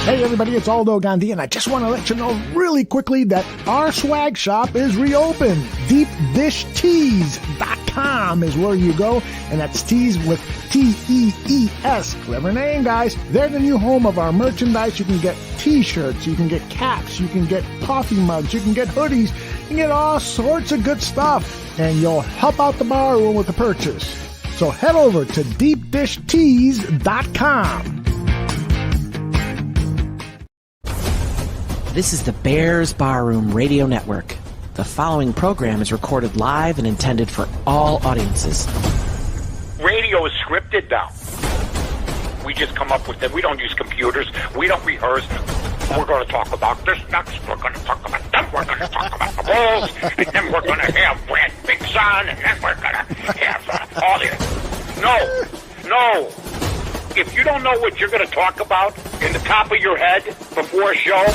Hey everybody, it's Aldo Gandia, and I just want to let you know really quickly that our swag shop is reopened. DeepDishTees.com is where you go, and that's tees with T-E-E-S. Clever name, guys. They're the new home of our merchandise. You can get t-shirts, you can get caps, you can get coffee mugs, you can get hoodies, you can get all sorts of good stuff, and you'll help out the bar room with the purchase. So head over to DeepDishTees.com. This is the Bears Barroom Radio Network. The following program is recorded live and intended for all audiences. Radio is scripted now. We just come up with it. We don't use computers. We don't rehearse. We're going to talk about this next. We're going to talk about them. We're going to talk about the Bulls. And then we're going to have Brad Bigson. And then we're going to have all this. No. If you don't know what you're going to talk about in the top of your head before a show,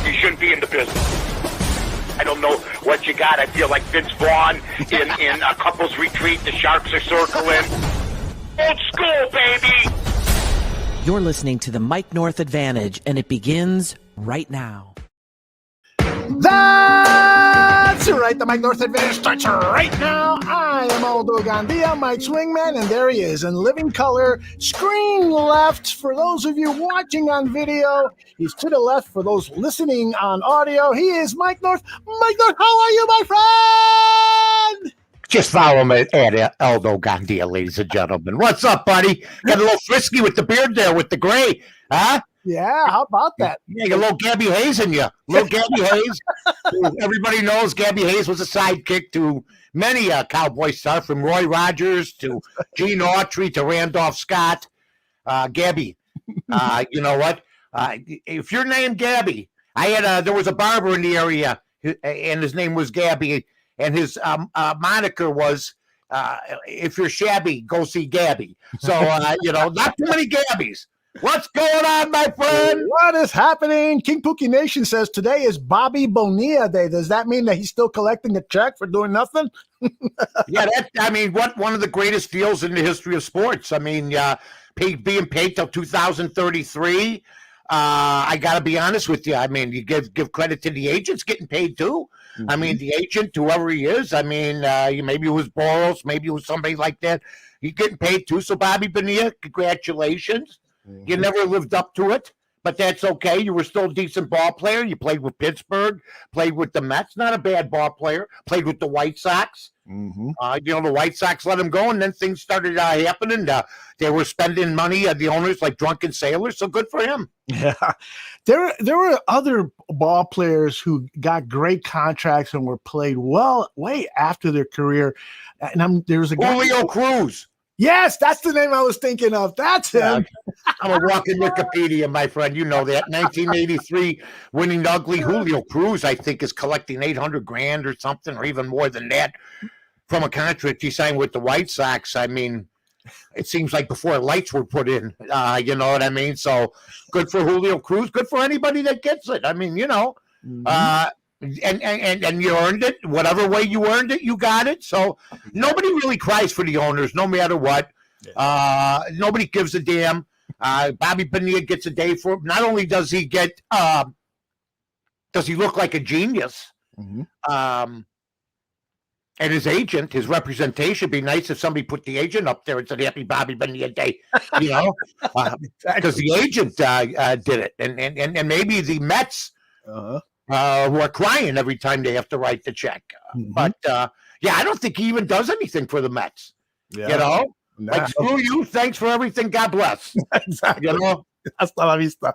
you shouldn't be in the business. I don't know what you got. I feel like Vince Vaughn in a couple's retreat. The Sharks are circling. Old school, baby. You're listening to the Mike North Advantage, and it begins right now. That's right. The Mike North Advantage starts right now. I am Aldo Gandia, Mike's wingman, and there he is in living color. Screen left for those of you watching on video. He's to the left for those listening on audio. He is Mike North. Mike North, how are you, my friend? Just follow me at Aldo Gandia, ladies and gentlemen. What's up, buddy? Got a little frisky with the beard there, with the gray, huh? Yeah, how about that? Yeah, you got a little Gabby Hayes in you. Little Gabby Hayes. Everybody knows Gabby Hayes was a sidekick to many Cowboy stars, from Roy Rogers to Gene Autry to Randolph Scott. Gabby, you know what? If you're named Gabby, there was a barber in the area, and his name was Gabby, and his moniker was, if you're shabby, go see Gabby. So, not too many Gabbies. What's going on, my friend? What is happening? King Pookie Nation says today is Bobby Bonilla Day. Does that mean that he's still collecting a check for doing nothing? Yeah, one of the greatest deals in the history of sports. I mean, being paid till 2033. I got to be honest with you. I mean, you give credit to the agents getting paid too. Mm-hmm. I mean, the agent, whoever he is. I mean, maybe it was Boros, maybe it was somebody like that. He's getting paid too. So, Bobby Bonilla, congratulations. You never lived up to it, but that's okay. You were still a decent ball player. You played with Pittsburgh, played with the Mets, not a bad ball player, played with the White Sox. Mm-hmm. The White Sox let him go, and then things started happening. They were spending money, the owners, like drunken sailors, so good for him. Yeah. There were other ball players who got great contracts and were played well way after their career. And there was a guy. Julio Cruz. Yes, that's the name I was thinking of. That's him. I'm a walking Wikipedia, my friend. You know that. 1983 winning ugly. Julio Cruz, I think, is collecting $800,000 or something, or even more than that, from a contract he signed with the White Sox. I mean, it seems like before lights were put in. You know what I mean? So good for Julio Cruz. Good for anybody that gets it. I mean, Mm-hmm. And you earned it. Whatever way you earned it, you got it. So nobody really cries for the owners, no matter what. Nobody gives a damn. Bobby Bonilla gets a day for it. Not only does he get, does he look like a genius, mm-hmm. And his agent, his representation, would be nice if somebody put the agent up there and said, "Happy Bobby Bonilla Day," because the agent did it, and maybe the Mets. Who are crying every time they have to write the check. Mm-hmm. But, I don't think he even does anything for the Mets. Yeah. Like, screw you, thanks for everything, God bless. Exactly. Hasta la vista.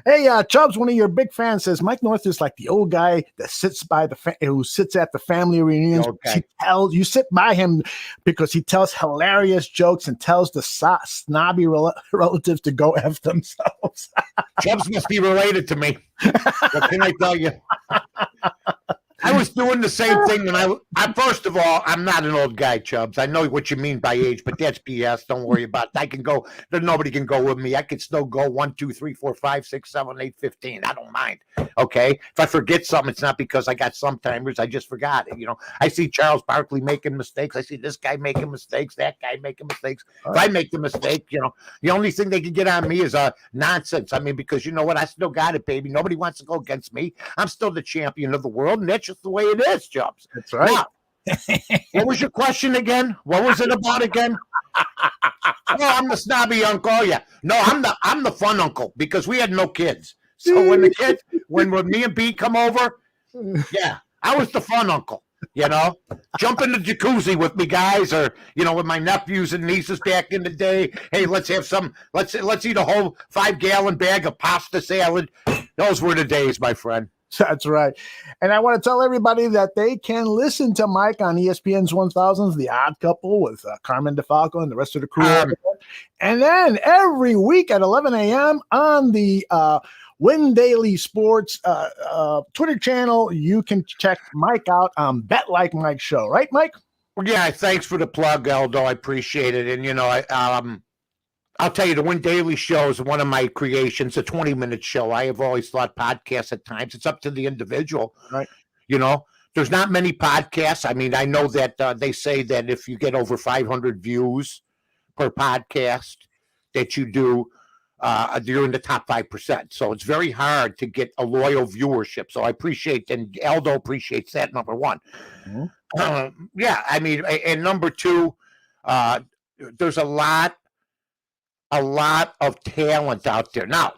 Hey, Chubbs, one of your big fans, says Mike North is like the old guy that sits by who sits at the family reunions. Okay. You sit by him because he tells hilarious jokes and tells the snobby relatives to go F themselves. Chubbs must be related to me. What can I tell you? I was doing the same thing when I first of all, I'm not an old guy, Chubbs. I know what you mean by age, but that's BS. Don't worry about it. I can go. Nobody can go with me. I can still go 1, 2, 3, 4, 5, 6, 7, 8, 15. I don't mind. Okay. If I forget something, it's not because I got some timers. I just forgot it. I see Charles Barkley making mistakes. I see this guy making mistakes, that guy making mistakes. If I make the mistake, the only thing they can get on me is nonsense. I mean, because you know what? I still got it, baby. Nobody wants to go against me. I'm still the champion of the world, and that's just the way it is, Chubbs. That's right. Now, what was your question again? What was it about again? No, I'm the snobby uncle. Oh, yeah. No, I'm the fun uncle because we had no kids. So when the kids, when me and B come over, yeah, I was the fun uncle. Jump in the jacuzzi with me, guys, or with my nephews and nieces back in the day. Hey, let's have let's eat a whole 5-gallon bag of pasta salad. Those were the days, my friend. That's right. And I want to tell everybody that they can listen to Mike on ESPN's 1000's The Odd Couple with Carmen DeFalco and the rest of the crew. And then every week at 11 a.m. on the Win Daily Sports Twitter channel, you can check Mike out on Bet Like Mike Show. Right, Mike? Yeah, thanks for the plug, Aldo. I appreciate it. And, I'll tell you, the Win Daily Show is one of my creations, a 20-minute show. I have always thought podcasts at times, it's up to the individual. Right. There's not many podcasts. I mean, I know that they say that if you get over 500 views per podcast that you do, you're in the top 5%. So it's very hard to get a loyal viewership. So I appreciate, and Aldo appreciates that, number one. Mm-hmm. Yeah, I mean, and number two, there's a lot of talent out there. Now,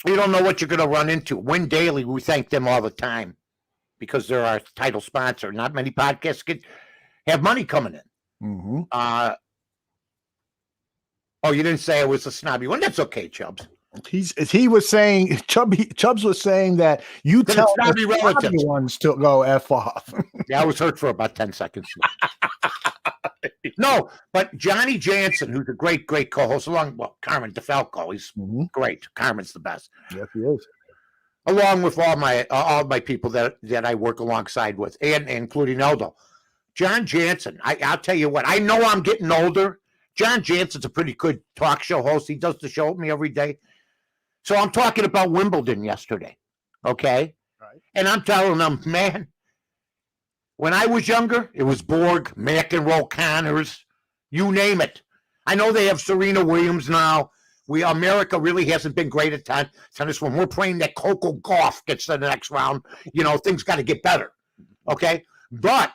you don't know what you're going to run into. Win Daily, we thank them all the time because they're our title sponsor. Not many podcasts have money coming in. Mm-hmm. Oh, you didn't say it was a snobby one. That's okay, Chubbs. He was saying, Chubbs was saying that you tell snobby relatives ones to go F off. Yeah, I was hurt for about 10 seconds. No, but Johnny Jansen, who's a great co-host, Carmen DeFalco, he's great. Carmen's the best. Yes, he is. Along with all my people that I work alongside with, and including Aldo. John Jansen, I'll tell you what, I know I'm getting older. John Jansen's a pretty good talk show host. He does the show with me every day. So I'm talking about Wimbledon yesterday, okay? Right. And I'm telling them, man, when I was younger, it was Borg, McEnroe, Connors, you name it. I know they have Serena Williams now. America really hasn't been great at tennis. When we're praying that Coco Gauff gets to the next round, things got to get better, okay? But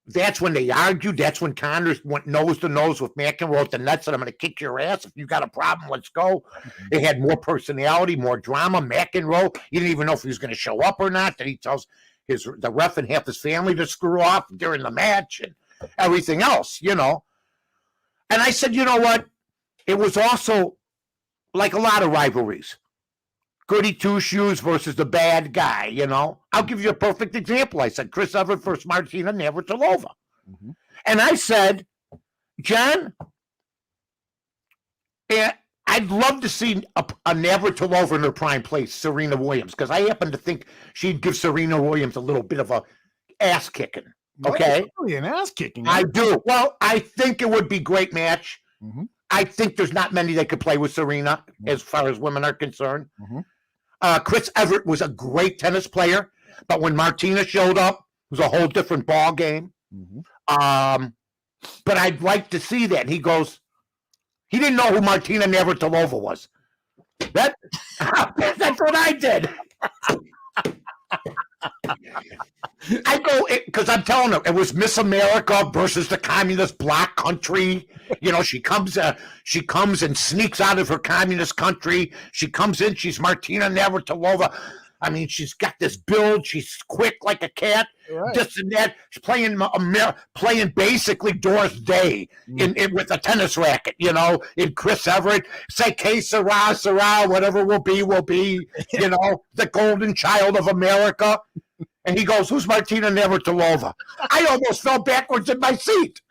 that's when they argued. That's when Connors went nose to nose with McEnroe at the nets, and I'm going to kick your ass. If you got a problem, let's go. They had more personality, more drama. McEnroe, you didn't even know if he was going to show up or not. Then he tells the ref and half his family to screw off during the match and everything else, And I said, you know what? It was also like a lot of rivalries. Goody two-shoes versus the bad guy, I'll give you a perfect example. I said Chris Evert versus Martina Navratilova. Mm-hmm. And I said, John, I'd love to see a Navratilova in her prime place, Serena Williams, because I happen to think she'd give Serena Williams a little bit of a ass-kicking, okay? Really an ass-kicking. I do. Well, I think it would be a great match. Mm-hmm. I think there's not many that could play with Serena as far as women are concerned. Mm-hmm. Chris Evert was a great tennis player, but when Martina showed up, it was a whole different ball game. Mm-hmm. But I'd like to see that. And he goes, he didn't know who Martina Navratilova was. That's what I did. I go, because I'm telling her, it was Miss America versus the communist black country. She comes and sneaks out of her communist country. She comes in, she's Martina Navratilova. I mean, she's got this build. She's quick like a cat. Right. This and that. She's playing basically Doris Day with a tennis racket, in Chris Evert. Say, que sera, whatever will be, the golden child of America. And he goes, "Who's Martina Navratilova?" I almost fell backwards in my seat.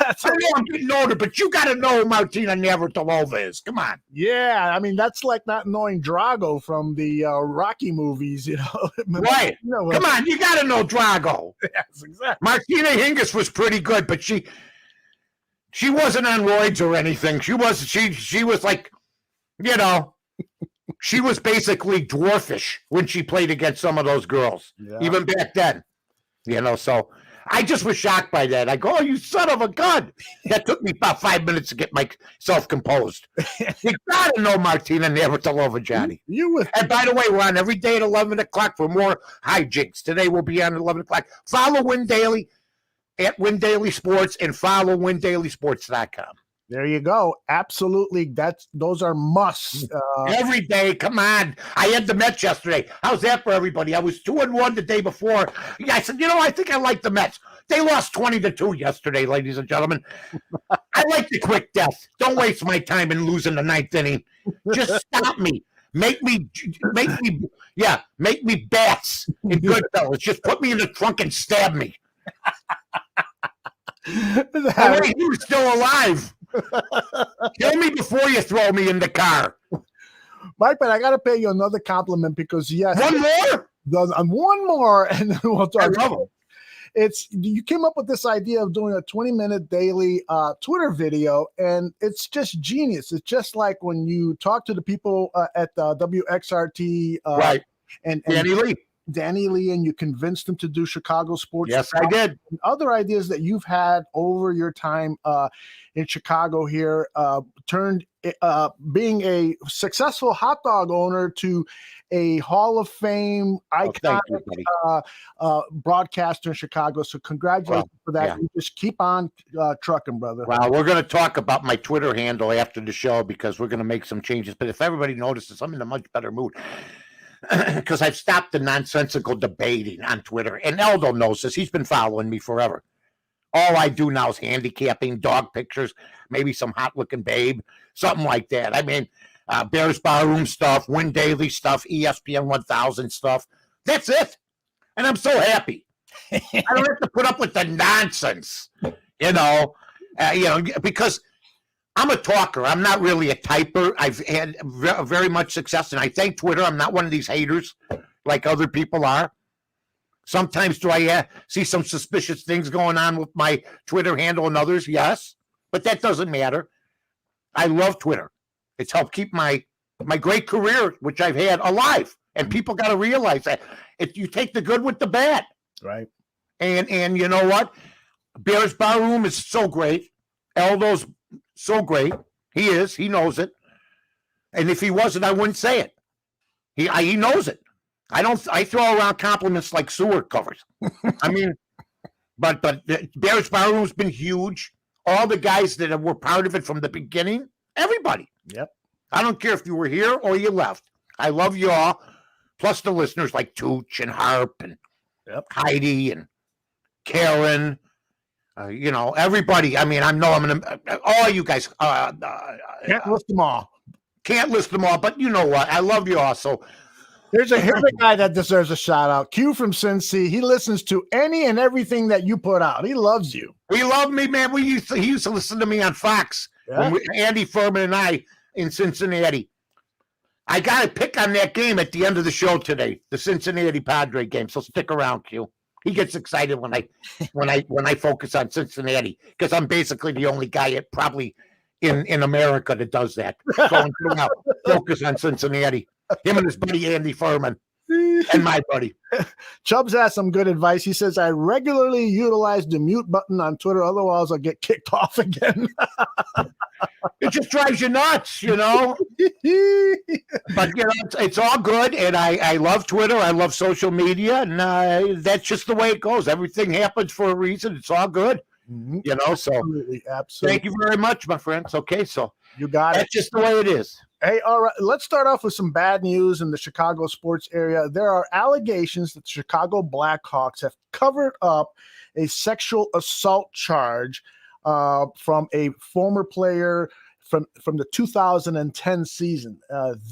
I know I'm getting older, but you got to know who Martina Navratilova is. Come on. Yeah, I mean, that's like not knowing Drago from the Rocky movies, you know. Right. Come on, you got to know Drago. Yes, exactly. Martina Hingis was pretty good, but she wasn't on roids or anything. She was like, you know, she was basically dwarfish when she played against some of those girls, even back then. You know, so I just was shocked by that. I go, "Oh, you son of a gun." That took me about 5 minutes to get myself composed. You got to know Martina Navratilova, Johnny. And by the way, we're on every day at 11 o'clock for more hijinks. Today we'll be on at 11 o'clock. Follow Win Daily at Win Daily Sports and follow WinDailySports.com. There you go. Absolutely. Those are musts. Every day. Come on. I had the Mets yesterday. How's that for everybody? I was 2-1 the day before. Yeah, I said, I think I like the Mets. They lost 20-2 yesterday, ladies and gentlemen. I like the quick death. Don't waste my time in losing the ninth inning. Just stop me. Make me bats in Goodfellas. Just put me in the trunk and stab me. You were still alive. Kill me before you throw me in the car. Mike, but I got to pay you another compliment because, yes. One more? One more, and then we'll talk. I love it. You came up with this idea of doing a 20-minute daily Twitter video, and it's just genius. It's just like when you talk to the people at the WXRT. Right. And Danny Lee, and you convinced him to do Chicago sports. Yes, I did. And other ideas that you've had over your time in Chicago here turned being a successful hot dog owner to a Hall of Fame iconic broadcaster in Chicago. So congratulations for that. Yeah. You just keep on trucking, brother. Well, we're going to talk about my Twitter handle after the show because we're going to make some changes. But if everybody notices, I'm in a much better mood. Because I've stopped the nonsensical debating on Twitter. And Aldo knows this. He's been following me forever. All I do now is handicapping, dog pictures, maybe some hot-looking babe, something like that. I mean, Bears Barroom stuff, Win Daily stuff, ESPN 1000 stuff. That's it. And I'm so happy. I don't have to put up with the nonsense, because I'm a talker. I'm not really a typer. I've had very much success, and I thank Twitter. I'm not one of these haters like other people are. Sometimes do I see some suspicious things going on with my Twitter handle and others? Yes, but that doesn't matter. I love Twitter. It's helped keep my great career, which I've had, alive. And people got to realize that if you take the good with the bad. Right. And you know what? Bears Barroom is so great. Aldo's so great. He is. He knows it. And if he wasn't, I wouldn't say it. He knows it. I throw around compliments like sewer covers. I mean, but Bears Barroom's been huge. All the guys that were part of it from the beginning, everybody. Yep. I don't care if you were here or you left. I love you all. Plus the listeners like Tooch and Harp and Heidi and Karen. Everybody. I mean, I know I'm gonna. All you guys. Can't list them all. Can't list them all, but you know what? I love you all. So here's a guy that deserves a shout out. Q from Cincy. He listens to any and everything that you put out. He loves you. He loved me, man. He used to listen to me on Fox. Yeah. Andy Furman and I in Cincinnati. I got to pick on that game at the end of the show today, the Cincinnati Padre game. So stick around, Q. He gets excited when I focus on Cincinnati because I'm basically the only guy probably in America that does that. Going throughout, focus on Cincinnati. Him and his buddy Andy Furman and my buddy. Chubbs has some good advice. He says, I regularly utilize the mute button on Twitter. Otherwise, I'll get kicked off again. It just drives you nuts, But, it's all good. And I love Twitter. I love social media. And that's just the way it goes. Everything happens for a reason. It's all good. Mm-hmm. So absolutely. Thank you very much, my friends. Okay, so you got that's just the way it is. Hey, all right. Let's start off with some bad news in the Chicago sports area. There are allegations that the Chicago Blackhawks have covered up a sexual assault charge from a former player from the 2010 season.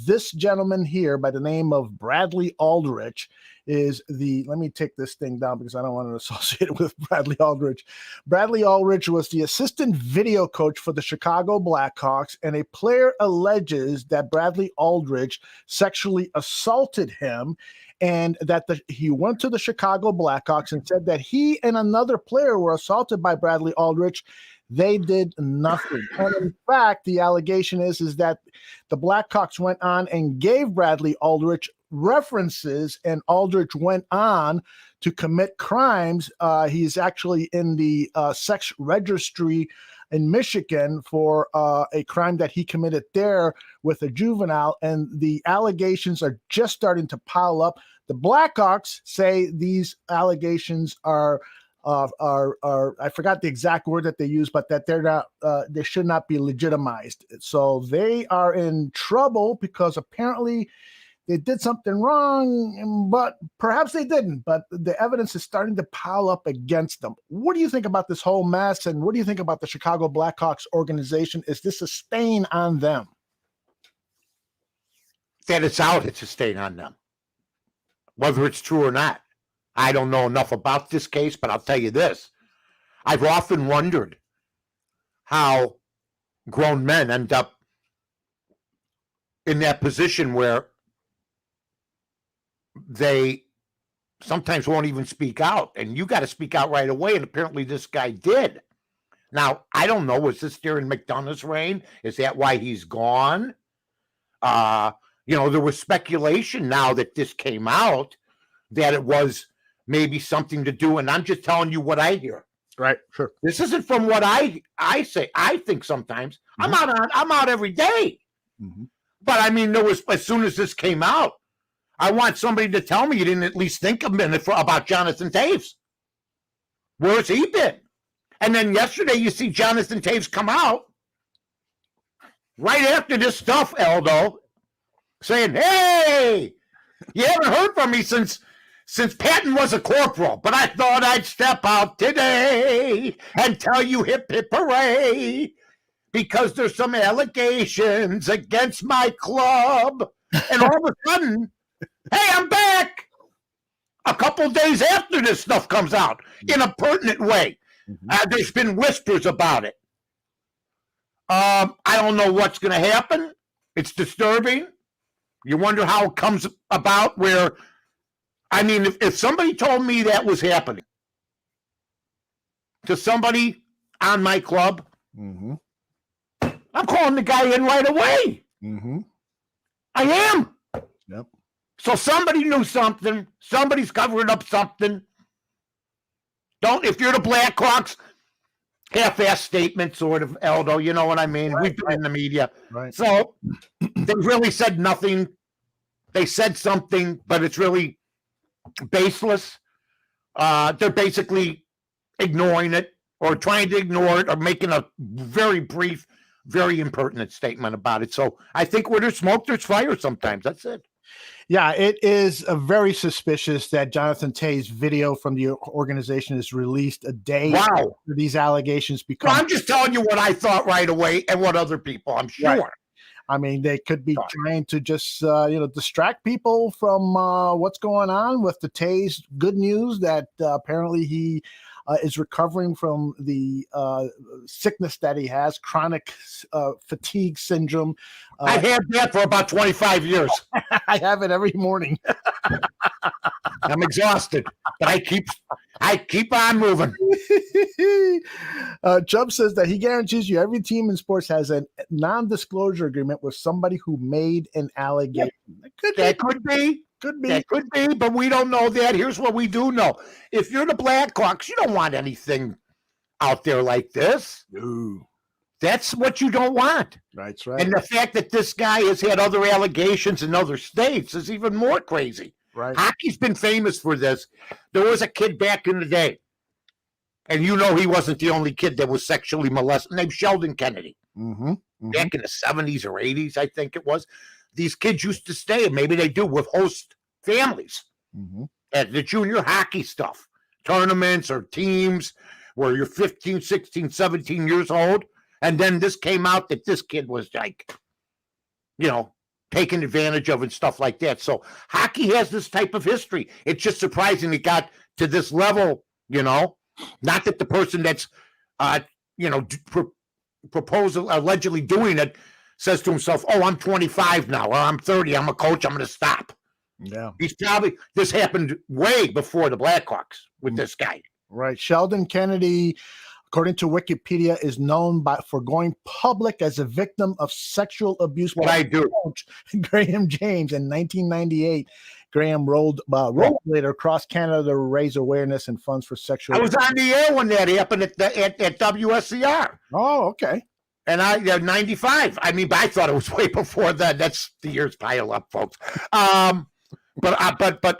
This gentleman here by the name of Bradley Aldrich is let me take this thing down because I don't want to associate it with Bradley Aldrich. Bradley Aldrich was the assistant video coach for the Chicago Blackhawks, and a player alleges that Bradley Aldrich sexually assaulted him, and that he went to the Chicago Blackhawks and said that he and another player were assaulted by Bradley Aldrich. They did nothing. And in fact, the allegation is that the Blackhawks went on and gave Bradley Aldrich references, and Aldrich went on to commit crimes. He's actually in the sex registry in Michigan for a crime that he committed there with a juvenile, and the allegations are just starting to pile up. The Blackhawks say these allegations are I forgot the exact word that they use, but that they're not, they should not be legitimized. So they are in trouble because apparently they did something wrong, but perhaps they didn't. But the evidence is starting to pile up against them. What do you think about this whole mess? And what do you think about the Chicago Blackhawks organization? Is this a stain on them? That it's out, it's a stain on them, whether it's true or not. I don't know enough about this case, but I'll tell you this. I've often wondered how grown men end up in that position where they sometimes won't even speak out, and you got to speak out right away, and apparently this guy did. Now, I don't know, was this during McDonough's reign? Is that why he's gone? There was speculation now that this came out that it was maybe something to do, and I'm just telling you what I hear. Right, sure. This isn't from what I say. I think sometimes I'm out every day. Mm-hmm. But I mean, there was, as soon as this came out, I want somebody to tell me you didn't at least think a minute about Jonathan Toews. Where's he been? And then yesterday you see Jonathan Toews come out right after this stuff, Aldo, saying, "Hey, you haven't heard from me since Patton was a corporal, but I thought I'd step out today and tell you hip, hip, hooray, because there's some allegations against my club." And all of a sudden, hey, I'm back a couple days after this stuff comes out in a pertinent way. Mm-hmm. There's been whispers about it. I don't know what's going to happen. It's disturbing. You wonder how it comes about where, I mean, if somebody told me that was happening to somebody on my club, mm-hmm. I'm calling the guy in right away. Mm-hmm. I am. Yep. So somebody knew something. Somebody's covering up something. If you're the Blackhawks, half-ass statement, sort of, Aldo, you know what I mean? Right, We've been in the media. Right. So they really said nothing. They said something, but it's really baseless. They're basically ignoring it or trying to ignore it or making a very brief, very impertinent statement about it. So I think where there's smoke, there's fire sometimes. That's it. Yeah, it is very suspicious that Jonathan Toews' video from the organization is released a day after these allegations become. Well, I'm just telling you what I thought right away and what other people, I'm sure. Right. I mean, they could be trying to just, distract people from what's going on with the Toews. Good news that apparently he is recovering from the sickness that he has, chronic fatigue syndrome. I've had that for about 25 years. I have it every morning. I'm exhausted, but I keep on moving. Chubb says that he guarantees you every team in sports has a non-disclosure agreement with somebody who made an allegation. That could be. That could be, but we don't know that. Here's what we do know. If you're the Blackhawks, you don't want anything out there like this. No. That's what you don't want. That's right. And the fact that this guy has had other allegations in other states is even more crazy. Right. Hockey's been famous for this. There was a kid back in the day, and he wasn't the only kid that was sexually molested, named Sheldon Kennedy. Mm-hmm. Mm-hmm. Back in the 70s or 80s, I think it was. These kids used to stay, and maybe they do, with host families at the junior hockey stuff, tournaments or teams where you're 15, 16, 17 years old, And then this came out that this kid was like, taken advantage of and stuff like that. So hockey has this type of history. It's just surprising it got to this level, Not that the person that's, proposal allegedly doing it says to himself, "Oh, I'm 25 now, or I'm 30. I'm a coach. I'm going to stop." Yeah. This happened way before the Blackhawks with this guy. Right. Sheldon Kennedy, according to Wikipedia, is known for going public as a victim of sexual abuse by coach Graham James in 1998. Graham rolled later across Canada to raise awareness and funds for sexual. I was on the air when that happened at WSCR. Oh, okay. And 95. I mean, but I thought it was way before that. That's the years pile up, folks. But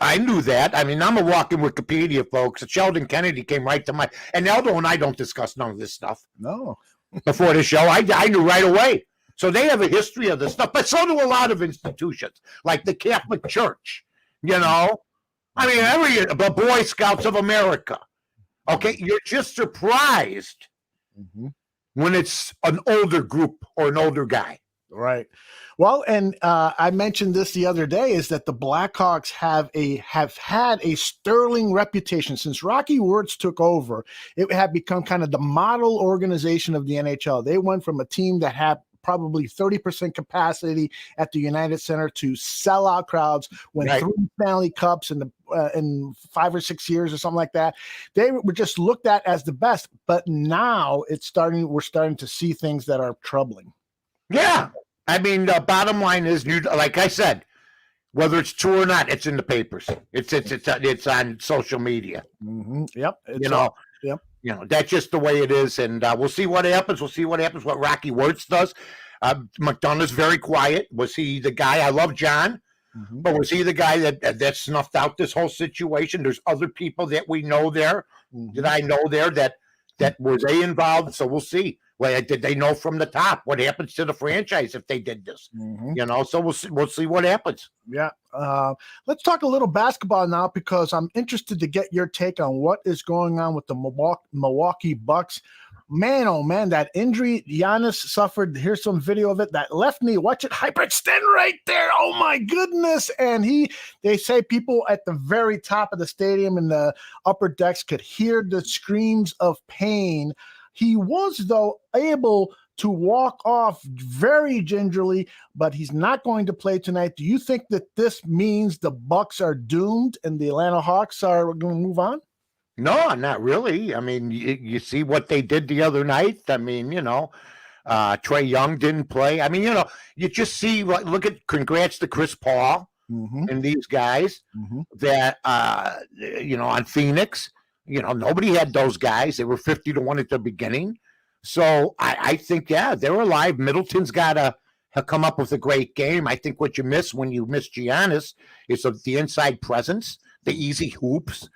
I knew that. I mean, I'm a walking Wikipedia, folks. Sheldon Kennedy came right to mind. And Aldo and I don't discuss none of this stuff. No. Before the show, I knew right away. So they have a history of this stuff, but so do a lot of institutions, like the Catholic Church. I mean, the Boy Scouts of America. Okay, you're just surprised when it's an older group or an older guy. Right. Well, and I mentioned this the other day, is that the Blackhawks have had a sterling reputation since Rocky Wirtz took over. It had become kind of the model organization of the NHL. They went from a team that had probably 30% capacity at the United Center to sellout crowds, win 3 Stanley Cups in 5 or 6 years or something like that. They were just looked at as the best, but now we're starting to see things that are troubling. Yeah. I mean, the bottom line is, like I said, whether it's true or not, it's in the papers. It's on social media. Mm-hmm. Yep. Yep. That's just the way it is, and we'll see what happens. We'll see what happens. What Rocky Wirtz does. McDonough's very quiet. Was he the guy? I love John, but was he the guy that snuffed out this whole situation? There's other people that we know there, that I know there, that were they involved. So we'll see. Well, did they know from the top what happens to the franchise if they did this? So we'll see what happens. Yeah. Let's talk a little basketball now, because I'm interested to get your take on what is going on with the Milwaukee Bucks. Man, oh man, that injury Giannis suffered. Here's some video of it. That left knee, watch it hyperextend right there. Oh my goodness. And they say people at the very top of the stadium in the upper decks could hear the screams of pain. He was, though, able to walk off very gingerly, but he's not going to play tonight. Do you think that this means the Bucks are doomed and the Atlanta Hawks are going to move on? No, not really. I mean, you see what they did the other night. I mean, Trae Young didn't play. I mean, you just see, congrats to Chris Paul and these guys that, on Phoenix. Nobody had those guys. They were 50-1 at the beginning. So I think, they're alive. Middleton's got to come up with a great game. I think what you miss when you miss Giannis is the inside presence, the easy hoops.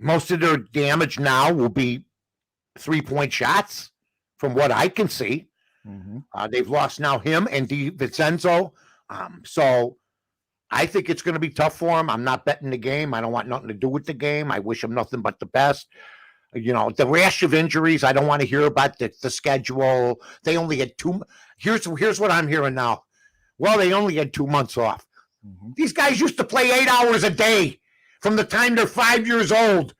Most of their damage now will be 3-point shots, from what I can see. They've lost now him and DiVincenzo. So I think it's going to be tough for him. I'm not betting the game. I don't want nothing to do with the game. I wish him nothing but the best. The rash of injuries, I don't want to hear about the schedule. They only had here's what I'm hearing now. Well, they only had 2 months off. These guys used to play 8 hours a day from the time they're 5 years old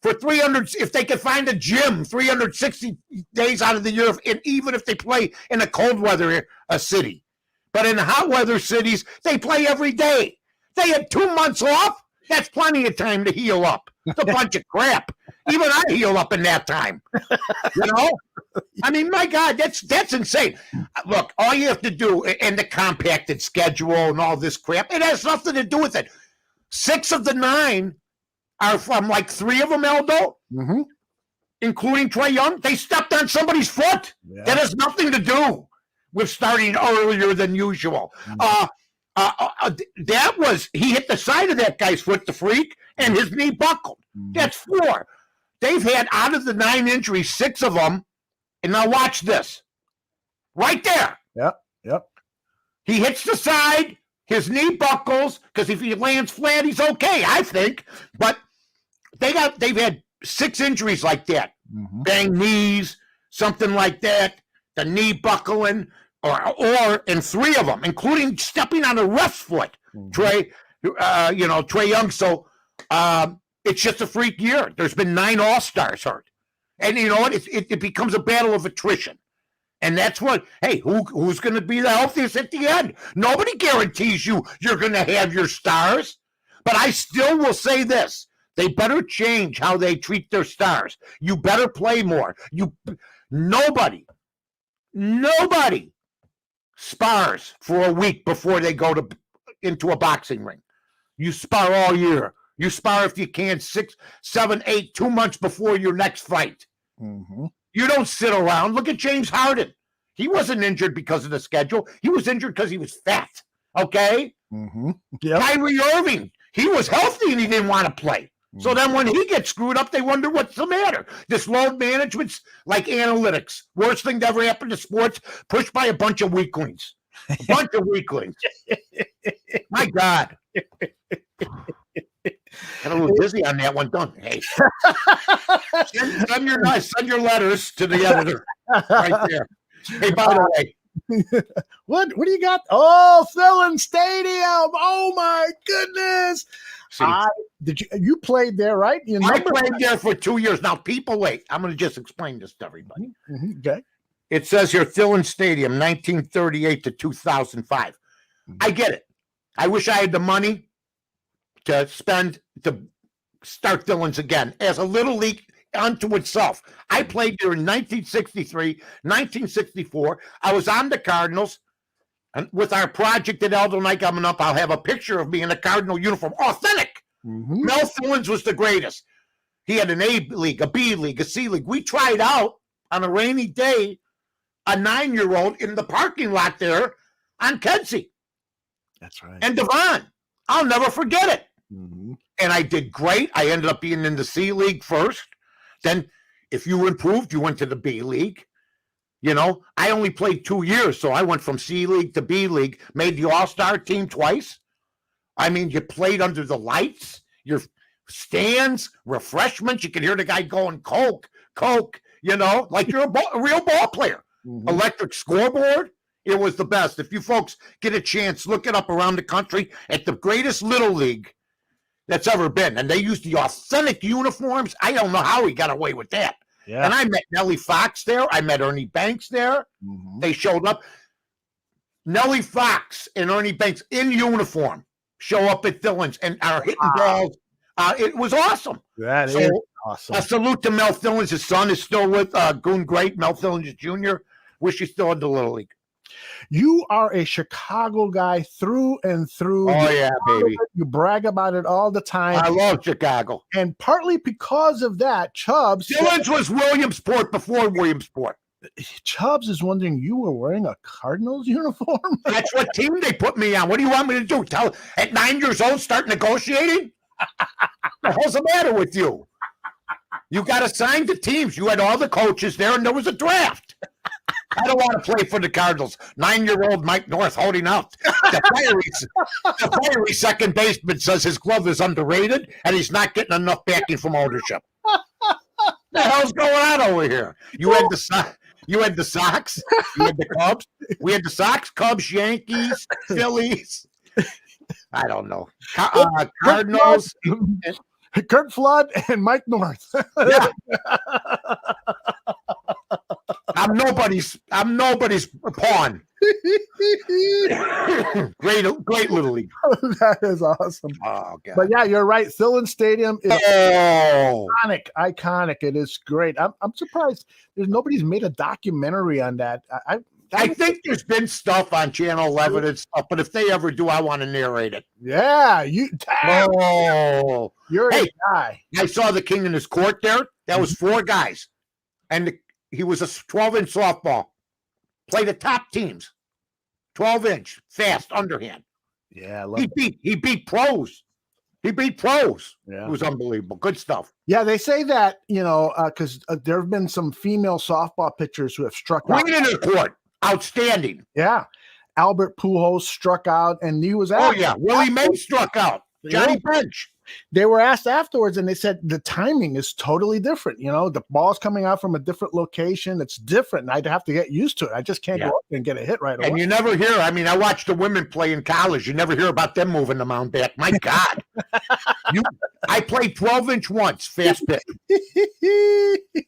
for 300. If they could find a gym 360 days out of the year, and even if they play in a cold weather city. But in the hot weather cities, they play every day. They had 2 months off. That's plenty of time to heal up. It's a bunch of crap. Even I heal up in that time. I mean, my God, that's insane. Look, all you have to do, and the compacted schedule and all this crap, it has nothing to do with it. 6 of the 9 are from 3 of them, Aldo, including Trae Young. They stepped on somebody's foot. Yeah. That has nothing to do with starting earlier than usual. That was, he hit the side of that guy's foot, the freak, and his knee buckled. That's 4. They've had, out of the 9 injuries, 6 of them, and now watch this. Right there. Yep. He hits the side, his knee buckles, because if he lands flat, he's okay, I think. But they've had 6 injuries like that. Bang knees, something like that, the knee buckling, or in 3 of them, including stepping on a ref's foot, Trey Young. So it's just a freak year. There's been 9 All-Stars hurt. And you know what? It becomes a battle of attrition. And that's what, hey, who's going to be the healthiest at the end? Nobody guarantees you're going to have your stars. But I still will say this. They better change how they treat their stars. You better play more. Nobody spars for a week before they go into a boxing ring. You spar all year. You spar if you can 6, 7, 8, 2 months before your next fight. Mm-hmm. You don't sit around. Look at James Harden. He wasn't injured because of the schedule. He was injured because he was fat. Okay? Mm-hmm. Yep. Kyrie Irving, he was healthy and he didn't want to play. So then when he gets screwed up, they wonder what's the matter. This load management's like analytics. Worst thing that ever happened to sports, pushed by a bunch of weaklings. A bunch of weaklings. My God. Got a little dizzy on that one, don't you? Hey. Send your letters to the editor right there. Hey, by the way. What do you got? Oh, Thillen Stadium. Oh, my goodness. You played there, right? I played there for 2 years. Now, people, wait. I'm going to just explain this to everybody. Mm-hmm. Okay. It says here, Thillen Stadium, 1938 to 2005. I get it. I wish I had the money to spend to start Thillen's again as a little league unto itself. I played there in 1963, 1964. I was on the Cardinals. And with our project at Aldo Night coming up, I'll have a picture of me in a Cardinal uniform. Authentic. Mm-hmm. Mel Thillen's was the greatest. He had an A league, a B league, a C league. We tried out on a rainy day, a 9-year-old in the parking lot there on Kedzie. That's right. And Devon. I'll never forget it. Mm-hmm. And I did great. I ended up being in the C league first. Then if you improved, you went to the B league. You know, I only played 2 years, so I went from C League to B League, made the All-Star team twice. I mean, you played under the lights, your stands, refreshments. You could hear the guy going, Coke, you know, like you're a real ball player. Mm-hmm. Electric scoreboard. It was the best. If you folks get a chance, look it up around the country at the greatest little league that's ever been. And they used the authentic uniforms. I don't know how he got away with that. Yeah. And I met Nellie Fox there. I met Ernie Banks there. Mm-hmm. They showed up. Nellie Fox and Ernie Banks in uniform show up at Thillen's and are hitting balls. It was awesome. That is awesome. A salute to Mel Thillen's. His son is still with Goon Great, Mel Thillen's Jr. Wish he's still in the Little League. You are a Chicago guy through and through. Oh, yeah, baby. You brag about it all the time. I love Chicago. And partly because of that, Chubbs. Thillen's was Williamsport before Williamsport. Chubbs is wondering, you were wearing a Cardinals uniform? That's what team they put me on. What do you want me to do? At 9 years old, start negotiating? The hell's the matter with you? You got assigned to teams. You had all the coaches there, and there was a draft. I don't want to play for the Cardinals. 9-year-old Mike North holding out. The fiery second baseman says his glove is underrated, and he's not getting enough backing from ownership. The hell's going on over here? You had the Sox. You had the Cubs. We had the Sox, Cubs, Yankees, Phillies. I don't know. Cardinals. Kurt Flood and Mike North. Yeah. I'm nobody's pawn. Great little league. That is awesome. Oh, God. But yeah, you're right. Thillen Stadium is iconic. It is great. I'm surprised nobody's made a documentary on that. I think there's been stuff on Channel 11 and stuff, but if they ever do, I want to narrate it. Yeah, you're a guy. I saw the King in his court there. That was 4 guys, and he was a 12-inch softball. Played the top teams. 12-inch, fast, underhand. Yeah, I he beat pros. He beat pros. Yeah. It was unbelievable. Good stuff. Yeah, they say that, because there have been some female softball pitchers who have struck out. Queen in the court. Outstanding. Yeah. Albert Pujols struck out, and he was Willie Mays struck out. Johnny Bench. They were asked afterwards, and they said the timing is totally different. The ball's coming out from a different location. It's different. And I'd have to get used to it. I just can't go up there and get a hit right away. And you never hear, I mean, I watched the women play in college. You never hear about them moving the mound back. My God. I played 12-inch once, fast pitch.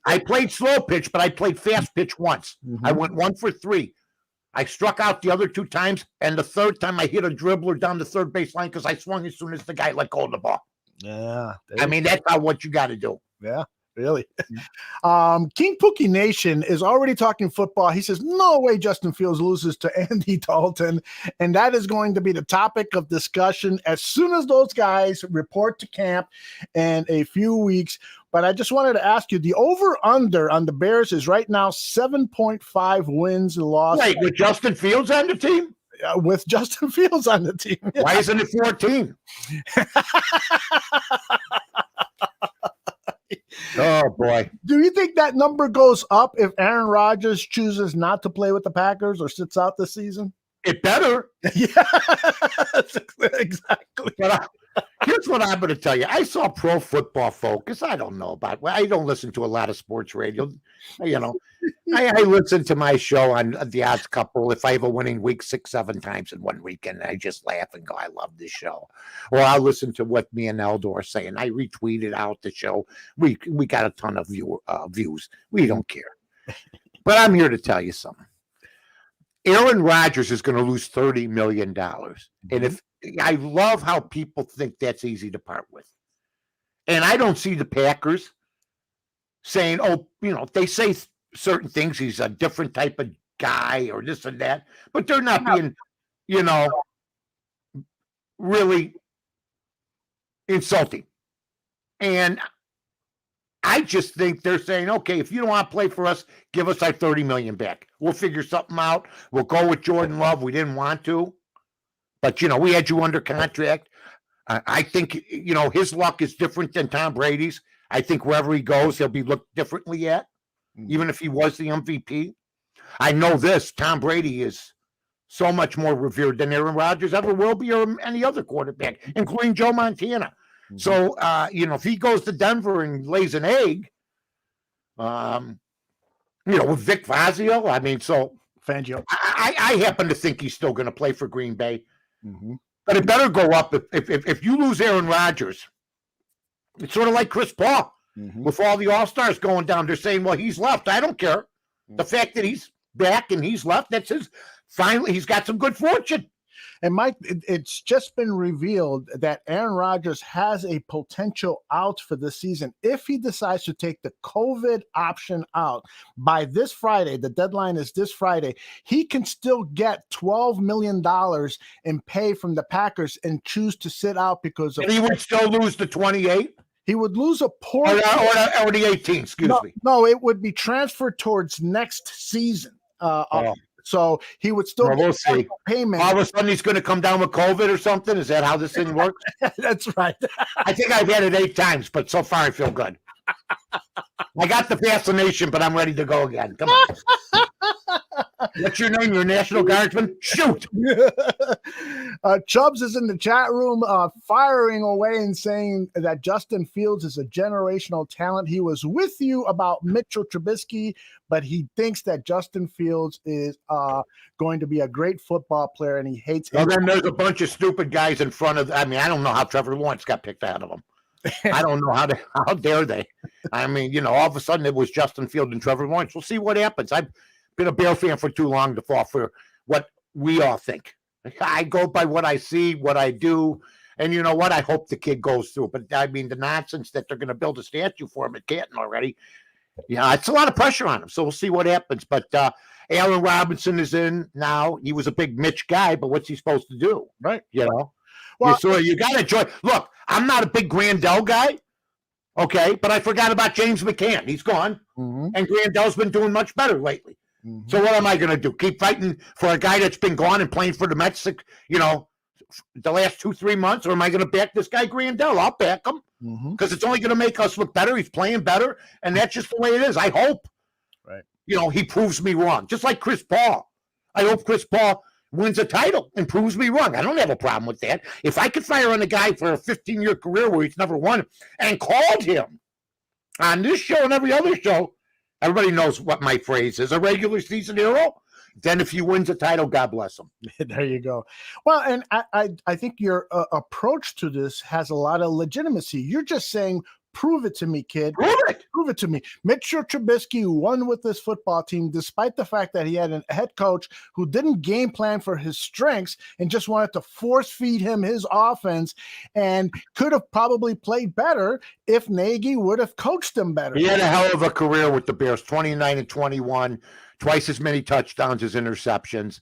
I played slow pitch, but I played fast pitch once. I went 1 for 3. I struck out the other 2 times, and the third time I hit a dribbler down the third base line because I swung as soon as the guy let go of the ball. Yeah. I mean, that's what you got to do. Yeah, really. King Pookie Nation is already talking football. He says, no way Justin Fields loses to Andy Dalton. And that is going to be the topic of discussion as soon as those guys report to camp in a few weeks. But I just wanted to ask you, the over-under on the Bears is right now 7.5 wins and losses. Wait, with Justin Fields on the team? With Justin Fields on the team. Why isn't it 14? Oh, boy. Do you think that number goes up if Aaron Rodgers chooses not to play with the Packers or sits out this season? It better. Yeah, exactly. But here's what I'm going to tell you. I saw Pro Football Focus. I don't know about. Well, I don't listen to a lot of sports radio. I listen to my show on The Odds Couple. If I have a winning week 6-7 times in one weekend, I just laugh and go, "I love this show." Or I'll listen to what me and Aldo are saying. I retweeted out the show. We got a ton of views. We don't care. But I'm here to tell you something. Aaron Rodgers is going to lose $30 million. And if I love how people think that's easy to part with. And I don't see the Packers saying, they say certain things. He's a different type of guy or this and that, but they're not being, really insulting. And I just think they're saying, okay, if you don't want to play for us, give us our $30 million back. We'll figure something out. We'll go with Jordan Love. We didn't want to, but we had you under contract. I think, his luck is different than Tom Brady's. I think wherever he goes, he'll be looked differently at, even if he was the MVP. I know this, Tom Brady is so much more revered than Aaron Rodgers ever will be or any other quarterback, including Joe Montana. So, if he goes to Denver and lays an egg, with Vic Fangio, Fangio. I happen to think he's still going to play for Green Bay. But it better go up if you lose Aaron Rodgers. It's sort of like Chris Paul with all the All-Stars going down. They're saying, well, he's left. I don't care. The fact that he's back and he's left, that's his. Finally, he's got some good fortune. And Mike, it's just been revealed that Aaron Rodgers has a potential out for this season. If he decides to take the COVID option out by this Friday, the deadline is this Friday, he can still get $12 million in pay from the Packers and choose to sit out because of. And he would still lose the 28? He would lose a portion. Or the 18, excuse me. No, it would be transferred towards next season. So he would still get a payment. All of a sudden he's going to come down with COVID or something? Is that how this thing works? That's right. I think I've had it 8 times, but so far I feel good. I got the fascination, but I'm ready to go again. Come on. What's your name? You're a National Guardsman? Shoot. Chubbs is in the chat room firing away and saying that Justin Fields is a generational talent. He was with you about Mitchell Trubisky, but he thinks that Justin Fields is going to be a great football player, and he hates him. Well, then there's a bunch of stupid guys in front of – I don't know how Trevor Lawrence got picked out of them. I don't know how dare they. All of a sudden it was Justin Fields and Trevor Lawrence. We'll see what happens. I've been a Bear fan for too long to fall for what we all think. I go by what I see, what I do, and you know what? I hope the kid goes through. But the nonsense that they're going to build a statue for him at Canton already, it's a lot of pressure on him. So we'll see what happens. But Allen Robinson is in now. He was a big Mitch guy, but what's he supposed to do? Right. Well, so you got to enjoy. Look, I'm not a big Grandel guy, okay, but I forgot about James McCann. He's gone, and Grandel's been doing much better lately. So what am I going to do? Keep fighting for a guy that's been gone and playing for the Mets, the last 2-3 months, or am I going to back this guy Grandel? I'll back him because it's only going to make us look better. He's playing better, and that's just the way it is. I hope, right? He proves me wrong, just like Chris Paul. I hope Chris Paul wins a title and proves me wrong. I don't have a problem with that. If I could fire on a guy for a 15-year career where he's never won and called him on this show and every other show, everybody knows what my phrase is, a regular season hero. Then if he wins a title, God bless him. There you go. Well, and I think your approach to this has a lot of legitimacy. You're just saying, prove it to me, kid. Prove it. Prove it to me. Mitchell Trubisky won with this football team despite the fact that he had a head coach who didn't game plan for his strengths and just wanted to force feed him his offense, and could have probably played better if Nagy would have coached him better. He had a hell of a career with the Bears, 29-21, twice as many touchdowns as interceptions,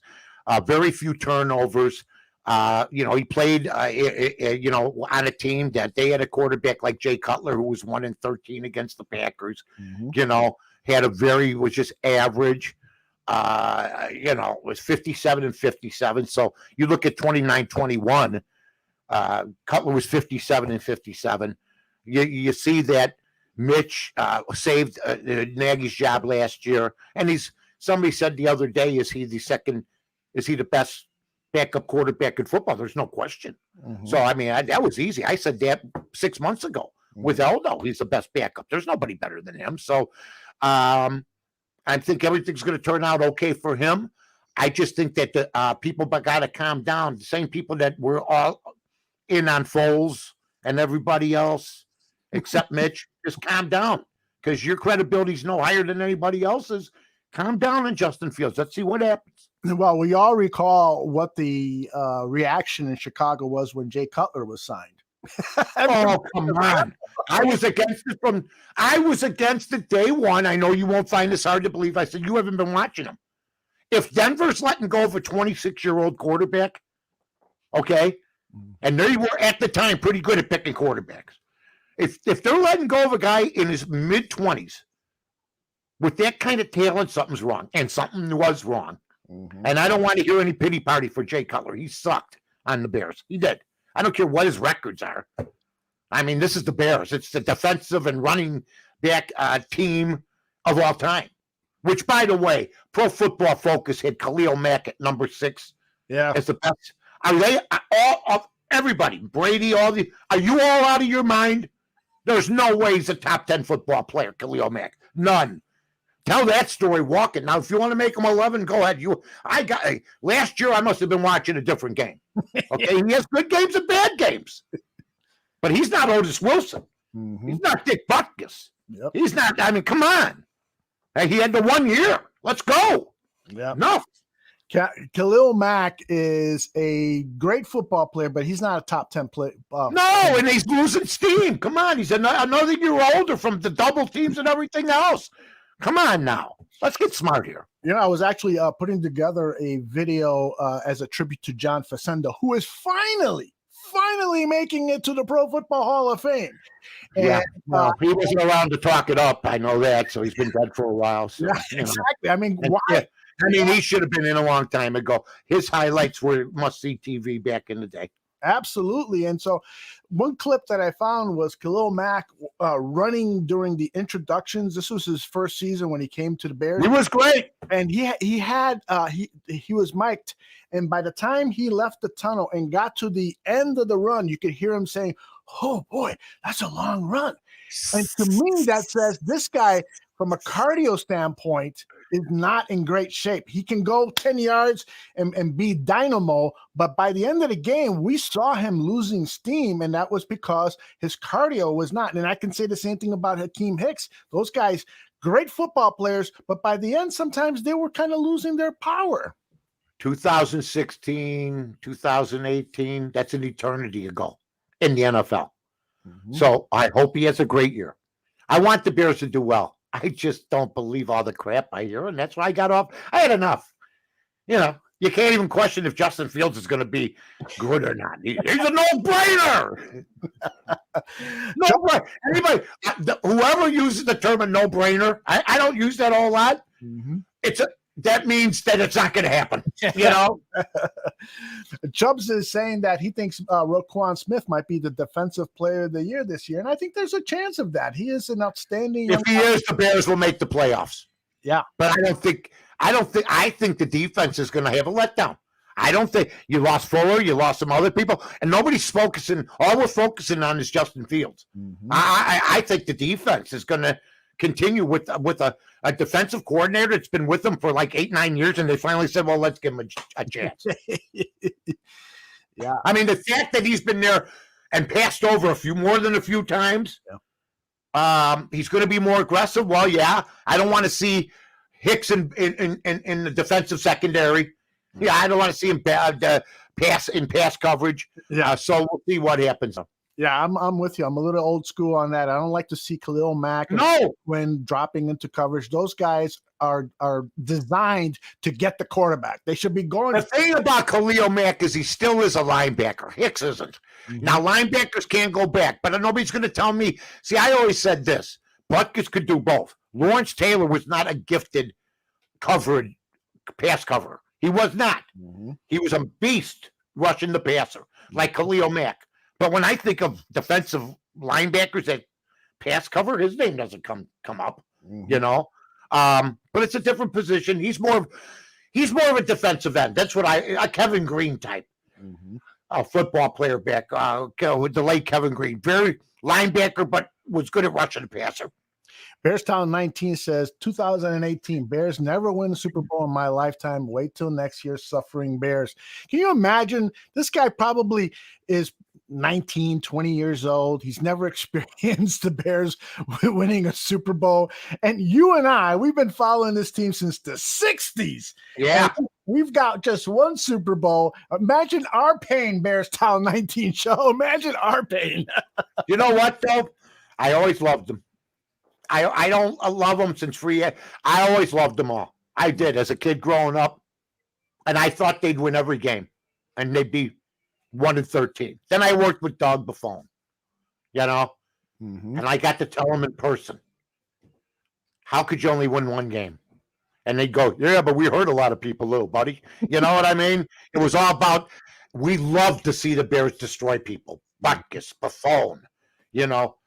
very few turnovers. He played, on a team that they had a quarterback like Jay Cutler, who was 1-13 against the Packers. Was just average. Was 57-57. So you look at 29-21, Cutler was 57-57. You see that Mitch saved Nagy's job last year, and somebody said the other day, is he the best backup quarterback in football? There's no question. So, I mean, that was easy. I said that 6 months ago with Aldo. He's the best backup. There's nobody better than him. So, I think everything's going to turn out okay for him. I just think that the people got to calm down. The same people that were all in on Foles and everybody else except Mitch, just calm down, because your credibility is no higher than anybody else's. Calm down on Justin Fields. Let's see what happens. Well, we all recall what the reaction in Chicago was when Jay Cutler was signed. Oh, come on. I was against it day one. I know you won't find this hard to believe. I said, you haven't been watching him. If Denver's letting go of a 26-year-old quarterback, okay, and they were at the time pretty good at picking quarterbacks. If they're letting go of a guy in his mid-20s with that kind of talent, something's wrong. And something was wrong. And I don't want to hear any pity party for Jay Cutler. He sucked on the Bears. He did. I don't care what his records are. I mean, this is the Bears. It's the defensive and running back team of all time. Which, by the way, Pro Football Focus had Khalil Mack at number 6. Yeah, as the best. Are they all of everybody? Brady, are you all out of your mind? There's no way he's a top 10 football player, Khalil Mack. None. Tell that story walking. Now, if you want to make him 11, go ahead. Last year I must have been watching a different game. Okay, he has good games and bad games, but he's not Otis Wilson. He's not Dick Butkus. Yep. He's not. I mean, come on. Hey, he had the 1 year. Let's go. Yeah. No. Khalil Mack is a great football player, but he's not a top 10 player. No, and he's losing steam. Come on, he's another year older from the double teams and everything else. Come on now. Let's get smart here. I was actually putting together a video as a tribute to John Facenda, who is finally making it to the Pro Football Hall of Fame. And, he wasn't around to talk it up. I know that. So he's been dead for a while. So, exactly. I mean, why? He should have been in a long time ago. His highlights were must-see TV back in the day. Absolutely. And so one clip that I found was Khalil Mack running during the introductions. This was his first season when he came to the Bears. He was great. And he was mic'd. And by the time he left the tunnel and got to the end of the run, you could hear him saying, "Oh boy, that's a long run." And to me, that says this guy, from a cardio standpoint, is not in great shape. He can go 10 yards and be dynamo, but by the end of the game, we saw him losing steam, and that was because his cardio was not. And I can say the same thing about Hakeem Hicks. Those guys, great football players, but by the end, sometimes they were kind of losing their power. 2016, 2018, that's an eternity ago in the NFL. So I hope he has a great year. I want the Bears to do well. I just don't believe all the crap I hear, and that's why I got off. I had enough. You can't even question if Justin Fields is going to be good or not. He's a no-brainer. No-brainer. Anybody, whoever uses the term a no-brainer, I don't use that a whole lot. That means that it's not going to happen. Chubbs is saying that he thinks Roquan Smith might be the defensive player of the year this year, and I think there's a chance of that. He is an outstanding. If he is, the Bears will make the playoffs. Yeah, but I think the defense is going to have a letdown. I don't think you lost Fuller, you lost some other people, and nobody's focusing. All we're focusing on is Justin Fields. I think the defense is going to continue with a defensive coordinator that's been with them for like 8-9 years, and they finally said, "Well, let's give him a chance." Yeah, I mean, the fact that he's been there and passed over more than a few times. Yeah. He's going to be more aggressive. Well, yeah, I don't want to see Hicks in the defensive secondary. Yeah, I don't want to see him pass coverage. Yeah. So we'll see what happens. Yeah, I'm with you. I'm a little old school on that. I don't like to see Khalil Mack when dropping into coverage. Those guys are designed to get the quarterback. They should be going. The thing about Khalil Mack is he still is a linebacker. Hicks isn't. Now, linebackers can't go back, but nobody's going to tell me. See, I always said this. Butkus could do both. Lawrence Taylor was not a gifted pass cover. He was not. He was a beast rushing the passer, like Khalil Mack. But when I think of defensive linebackers that pass cover, his name doesn't come up, you know. But it's a different position. He's more of a defensive end. That's what a Kevin Green type, a football player back, with the late Kevin Green, very linebacker, but was good at rushing the passer. Bearstown 19 says 2018 Bears never win the Super Bowl in my lifetime. Wait till next year, suffering Bears. Can you imagine? This guy probably is 19, 20 years old. He's never experienced the Bears winning a Super Bowl. And you and I, we've been following this team since the 60s. Yeah. And we've got just one Super Bowl. Imagine our pain, Bearstown 19 show. Imagine our pain. You know what, though? I always loved them. I don't love them since free. I always loved them all. I did as a kid growing up, and I thought they'd win every game, and they'd be 1-13. Then I worked with Doug Buffon, you know, and I got to tell him in person, how could you only win one game? And they'd go, yeah, but we hurt a lot of people, little buddy. You know what I mean? It was all about, we love to see the Bears destroy people. Butkus, Buffon, you know.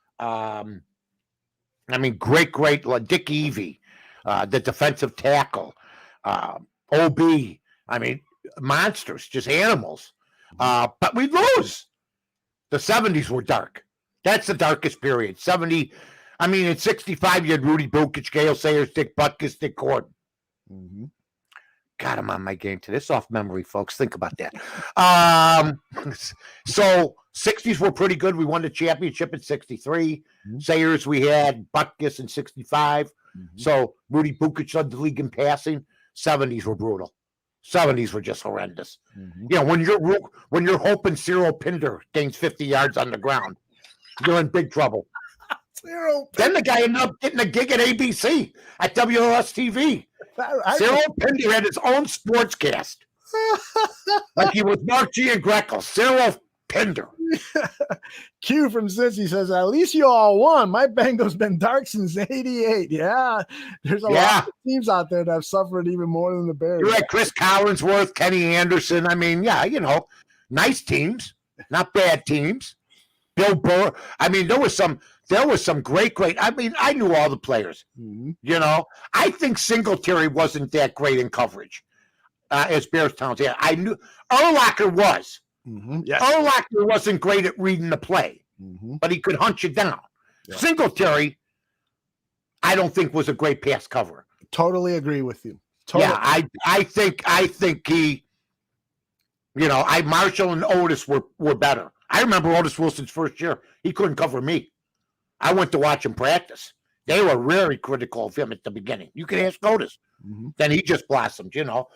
I mean, great, Dick Evey, the defensive tackle, OB. I mean, monsters, just animals. But we lose. The 70s were dark. That's the darkest period. 70. I mean, in 65, you had Rudy Bukic, Gale Sayers, Dick Butkus, Dick Gordon. God, I'm on my game to this off memory, folks. Think about that. So 60s were pretty good. We won the championship in 63. Sayers we had, Butkus in 65. So Rudy Bukic led the league in passing. 70s were brutal. 70s were just horrendous. You know, when you're hoping Cyril Pinder gains 50 yards on the ground, you're in big trouble. Then the guy ended up getting a gig at ABC at WLS TV. Cyril Pinder had his own sportscast. Like he was Mark Giangreco. Cyril Pinder. Q from Cincy says, at least you all won. My Bengals been dark since 88. Yeah. There's a lot of teams out there that have suffered even more than the Bears. You had Chris Collinsworth, Kenny Anderson. I mean, yeah, you know, nice teams, not bad teams. Bill Burr. I mean, there was some great. I mean, I knew all the players. You know, I think Singletary wasn't that great in coverage as Bears Towns. Yeah, I knew Urlacher was. Yes. Urlacher wasn't great at reading the play, but he could hunt you down. Yeah. Singletary, I don't think was a great pass cover. Totally agree with you. Totally. Yeah, I think he, you know, Marshall and Otis were better. I remember Otis Wilson's first year. He couldn't cover me. I went to watch him practice. They were very critical of him at the beginning. You can ask Otis. Then he just blossomed, you know.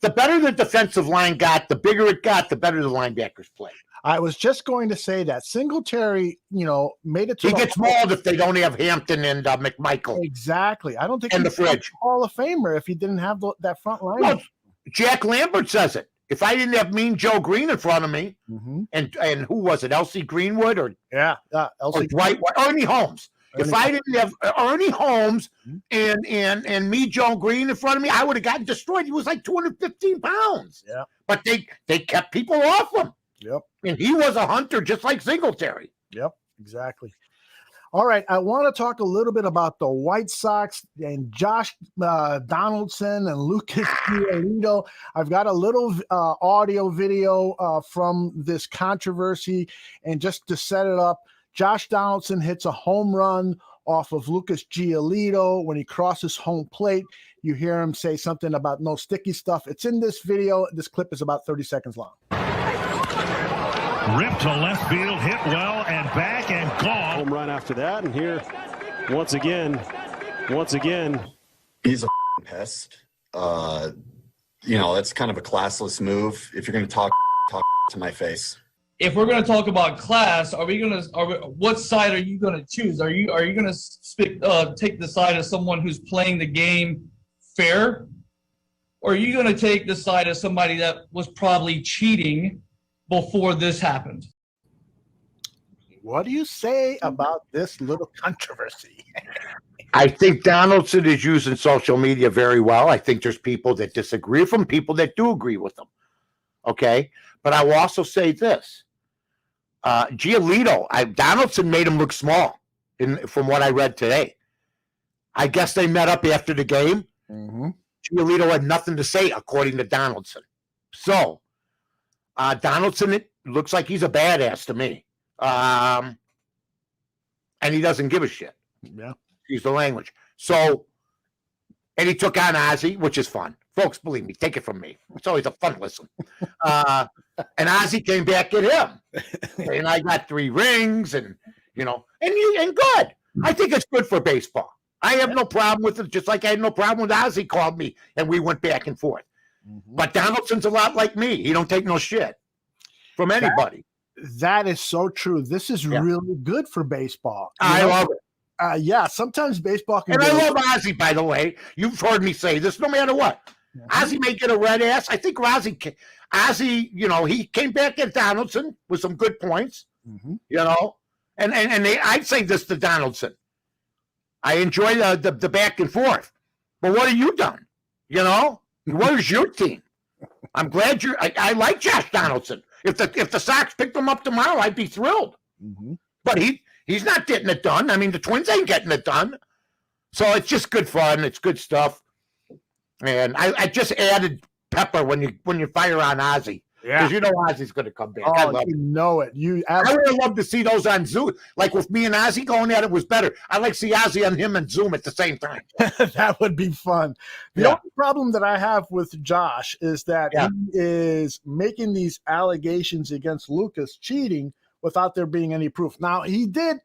The better the defensive line got, the bigger it got, the better the linebackers played. I was just going to say that Singletary, you know, made it to he gets mauled if they don't have Hampton and McMichael. Exactly. I don't think he's a Hall of Famer if he didn't have that front line. Well, Jack Lambert says it. If I didn't have Mean Joe Green in front of me, and who was it, L.C. Greenwood or L.C. Dwight Ernie Holmes. If I didn't have Ernie Holmes and me, Joe Green in front of me, I would have gotten destroyed. He was like 215 pounds. Yeah, but they kept people off him. Yep, and he was a hunter just like Singletary. Yep, exactly. All right, I want to talk a little bit about the White Sox and Josh Donaldson and Lucas Giolito. I've got a little audio video from this controversy, and just to set it up, Josh Donaldson hits a home run off of Lucas Giolito. When he crosses home plate, you hear him say something about no sticky stuff. It's in this video. This clip is about 30 seconds long. Ripped to left field, hit well, and back and gone. Home run after that, and here, once again, he's a pest. That's kind of a classless move. If you're going to talk to my face. If we're going to talk about class, what side are you going to choose? Are you going to take the side of someone who's playing the game fair, or are you going to take the side of somebody that was probably cheating before this happened? What do you say about this little controversy? I think Donaldson is using social media very well. I think there's people that disagree with him, people that do agree with him. Okay? But I will also say this. Giolito, Donaldson made him look small from what I read today. I guess they met up after the game. Mm-hmm. Giolito had nothing to say, according to Donaldson. So, Donaldson, it looks like he's a badass to me. And he doesn't give a shit. Yeah. Use the language. So, and he took on Ozzy, which is fun. Folks, believe me, take it from me. It's always a fun listen. And Ozzy came back at him. And I got 3 rings and good. I think it's good for baseball. I have no problem with it, just like I had no problem when Ozzy called me and we went back and forth. Mm-hmm. But Donaldson's a lot like me. He don't take no shit from anybody. That is so true. This is really good for baseball. I love it. Sometimes baseball can. And I love Ozzy, by the way. You've heard me say this no matter what. Mm-hmm. Ozzy may get a red ass. I think Ozzy, he came back at Donaldson with some good points, mm-hmm. I'd say this to Donaldson. I enjoy the back and forth. But what have you done? Where's your team? I'm glad I like Josh Donaldson. If the Sox picked him up tomorrow, I'd be thrilled. Mm-hmm. But he's not getting it done. I mean, the Twins ain't getting it done. So it's just good fun. It's good stuff. And I just added pepper when you fire on Ozzy. Yeah. Because Ozzy's going to come back. Oh, I love it. Know it. I would love to see those on Zoom. Like with me and Ozzy going at it was better. I like to see Ozzy on him and Zoom at the same time. That would be fun. The only problem that I have with Josh is that he is making these allegations against Lucas cheating without there being any proof. Now, he did,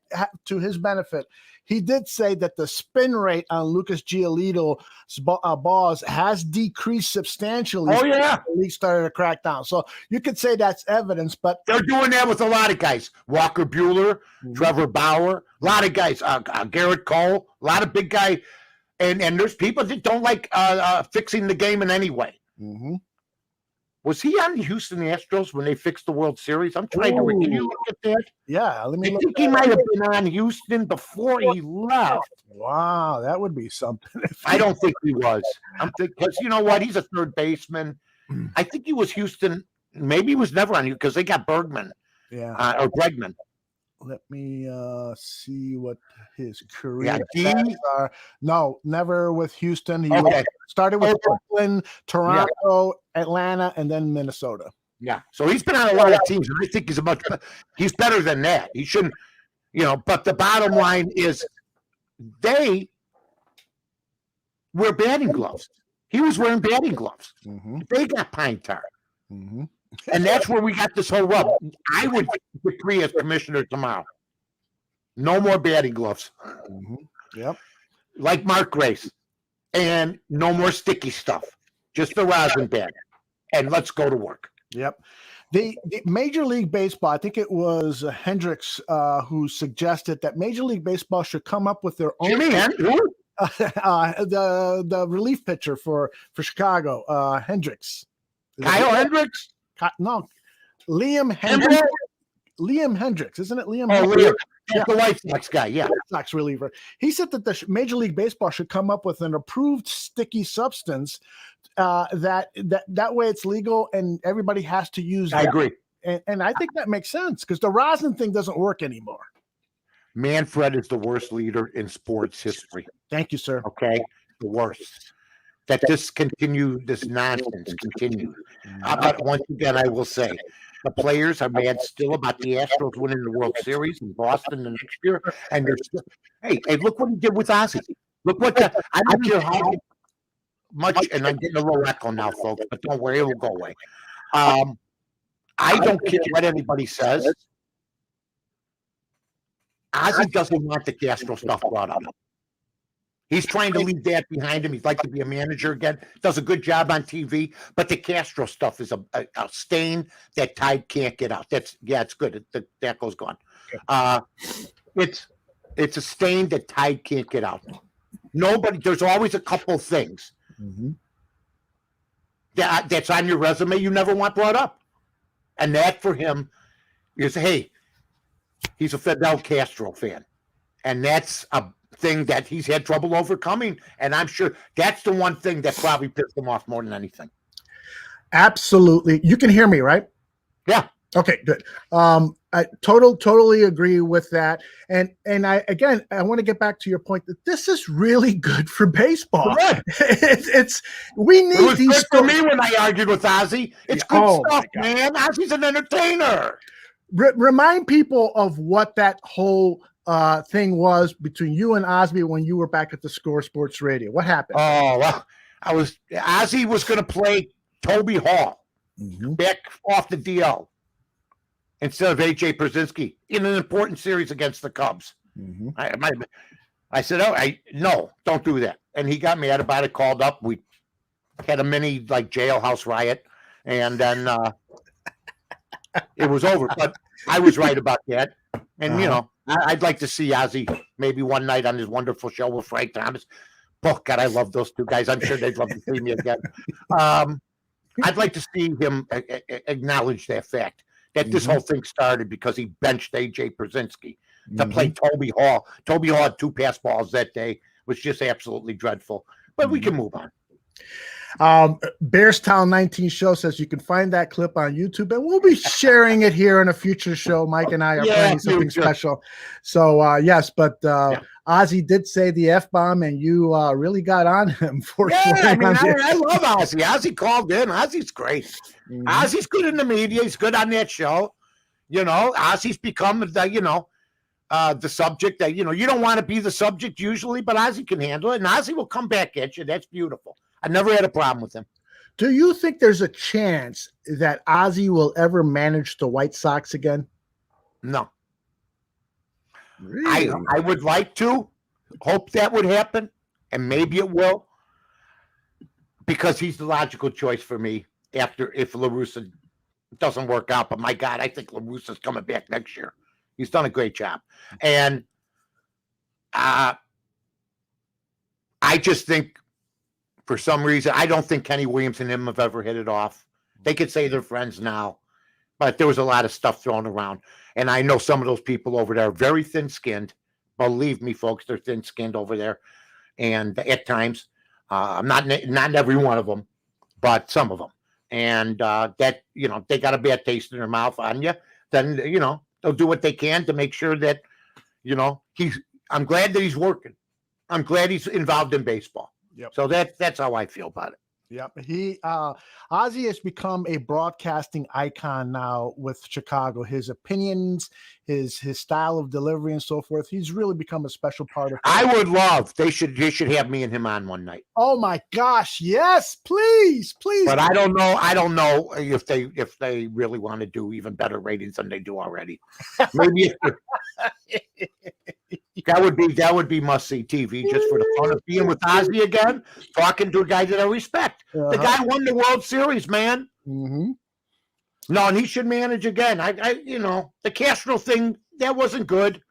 to his benefit, he did say that the spin rate on Lucas Giolito's balls has decreased substantially. Oh, yeah. The league started to crack down. So you could say that's evidence, but they're doing that with a lot of guys. Walker Buehler, mm-hmm. Trevor Bauer, a lot of guys. Garrett Cole, a lot of big guy. And there's people that don't like fixing the game in any way. Mm-hmm. Was he on the Houston Astros when they fixed the World Series? I'm trying to. Can you look at that? Yeah, let me I look. think he might have been on Houston before he left. Wow, that would be something. I don't think he was. I'm thinking because you know what? He's a third baseman. I think he was Houston. Maybe he was never on you because they got Bergman. Yeah, or Bregman. Let me see what his career are. No, never with Houston. He started with Brooklyn, Toronto, Atlanta, and then Minnesota. Yeah, so he's been on a lot of teams, and I think he's better than that. He shouldn't, but the bottom line is they wear batting gloves. He was wearing batting gloves. Mm-hmm. They got pine tar. Mm-hmm. And that's where we got this whole rub. I would decree as commissioner tomorrow. No more batting gloves. Mm-hmm. Yep. Like Mark Grace. And no more sticky stuff. Just the rosin bag. And let's go to work. Yep. The Major League Baseball, I think it was Hendricks who suggested that Major League Baseball should come up with their own. Jimmy the relief pitcher for Chicago, Hendricks. Kyle Hendricks? No, Liam Hendricks. Liam Hendricks, isn't it? Liam. Liam. The White Sox guy, yeah. White Sox reliever. He said that the Major League Baseball should come up with an approved sticky substance that way it's legal and everybody has to use. I agree. And I think that makes sense because the rosin thing doesn't work anymore. Manfred is the worst leader in sports history. Thank you, sir. Okay, the worst. That this nonsense continues. But once again, I will say, the players are mad still about the Astros winning the World Series in Boston the next year, and they're still. Hey, look what he did with Ozzy. Look what I don't care how much, and I'm getting a little echo now, folks, but don't worry, it will go away. I don't care what anybody says. Ozzy doesn't want the Castro stuff brought up. He's trying to leave that behind him. He'd like to be a manager again. Does a good job on TV, but the Castro stuff is a stain that Tide can't get out. It's good. That goes gone. It's a stain that Tide can't get out. There's always a couple things that's on your resume you never want brought up, and that for him is, hey, he's a Fidel Castro fan, and that's a thing that he's had trouble overcoming, and I'm sure that's the one thing that probably pissed him off more than anything. Absolutely. You can hear me, right? Yeah. Okay, good. I totally agree with that. And I want to get back to your point that this is really good for baseball. We need it was these good for me when I argued with Ozzy. It's good stuff, man. Ozzy's an entertainer. Remind people of what that whole thing was between you and Osby when you were back at the Score Sports Radio. What happened? Oh, well, Ozzy was going to play Toby Hall back off the DL instead of A.J. Pierzynski in an important series against the Cubs. I said, no, don't do that. And he got mad about it, called up. We had a mini jailhouse riot, and then it was over. But I was right about that. And, I'd like to see Ozzy maybe one night on his wonderful show with Frank Thomas. Oh, God, I love those two guys. I'm sure they'd love to see me again. I'd like to see him acknowledge that fact, that this whole thing started because he benched A.J. Pierzynski to play Toby Hall. Toby Hall had 2 pass balls that day. It was just absolutely dreadful. But we can move on. Bearstown 19 show says you can find that clip on YouTube, and we'll be sharing it here in a future show. Mike and I are planning something special. So yes, but Ozzy did say the F-bomb, and you really got on him for I love Ozzy. Ozzy called in. Ozzy's great. Ozzy's good in the media. He's good on that show. Ozzy's become the subject that, you don't want to be the subject usually, but Ozzy can handle it, and Ozzy will come back at you. That's beautiful. I never had a problem with him. Do you think there's a chance that Ozzy will ever manage the White Sox again? No. Really? I would like to hope that would happen, and maybe it will, because he's the logical choice for me if La Russa doesn't work out. But my God, I think La Russa's coming back next year. He's done a great job. And I just think, for some reason, I don't think Kenny Williams and him have ever hit it off. They could say they're friends now, but there was a lot of stuff thrown around. And I know some of those people over there are very thin-skinned. Believe me, folks, they're thin-skinned over there. And at times, not every one of them, but some of them. And that, they got a bad taste in their mouth on you, then, they'll do what they can to make sure that, I'm glad that he's working. I'm glad he's involved in baseball. Yep. So that's how I feel about it. Yep. Ozzy has become a broadcasting icon now with Chicago. His opinions, his style of delivery, and so forth. He's really become a special part of. I would love they should have me and him on one night. Oh my gosh! Yes, please. But I don't know if they really want to do even better ratings than they do already. Maybe that would be must see TV just for the fun of being with Ozzy again, talking to a guy that I respect. The guy won the World Series, man. No, and he should manage again. The Castro thing, that wasn't good.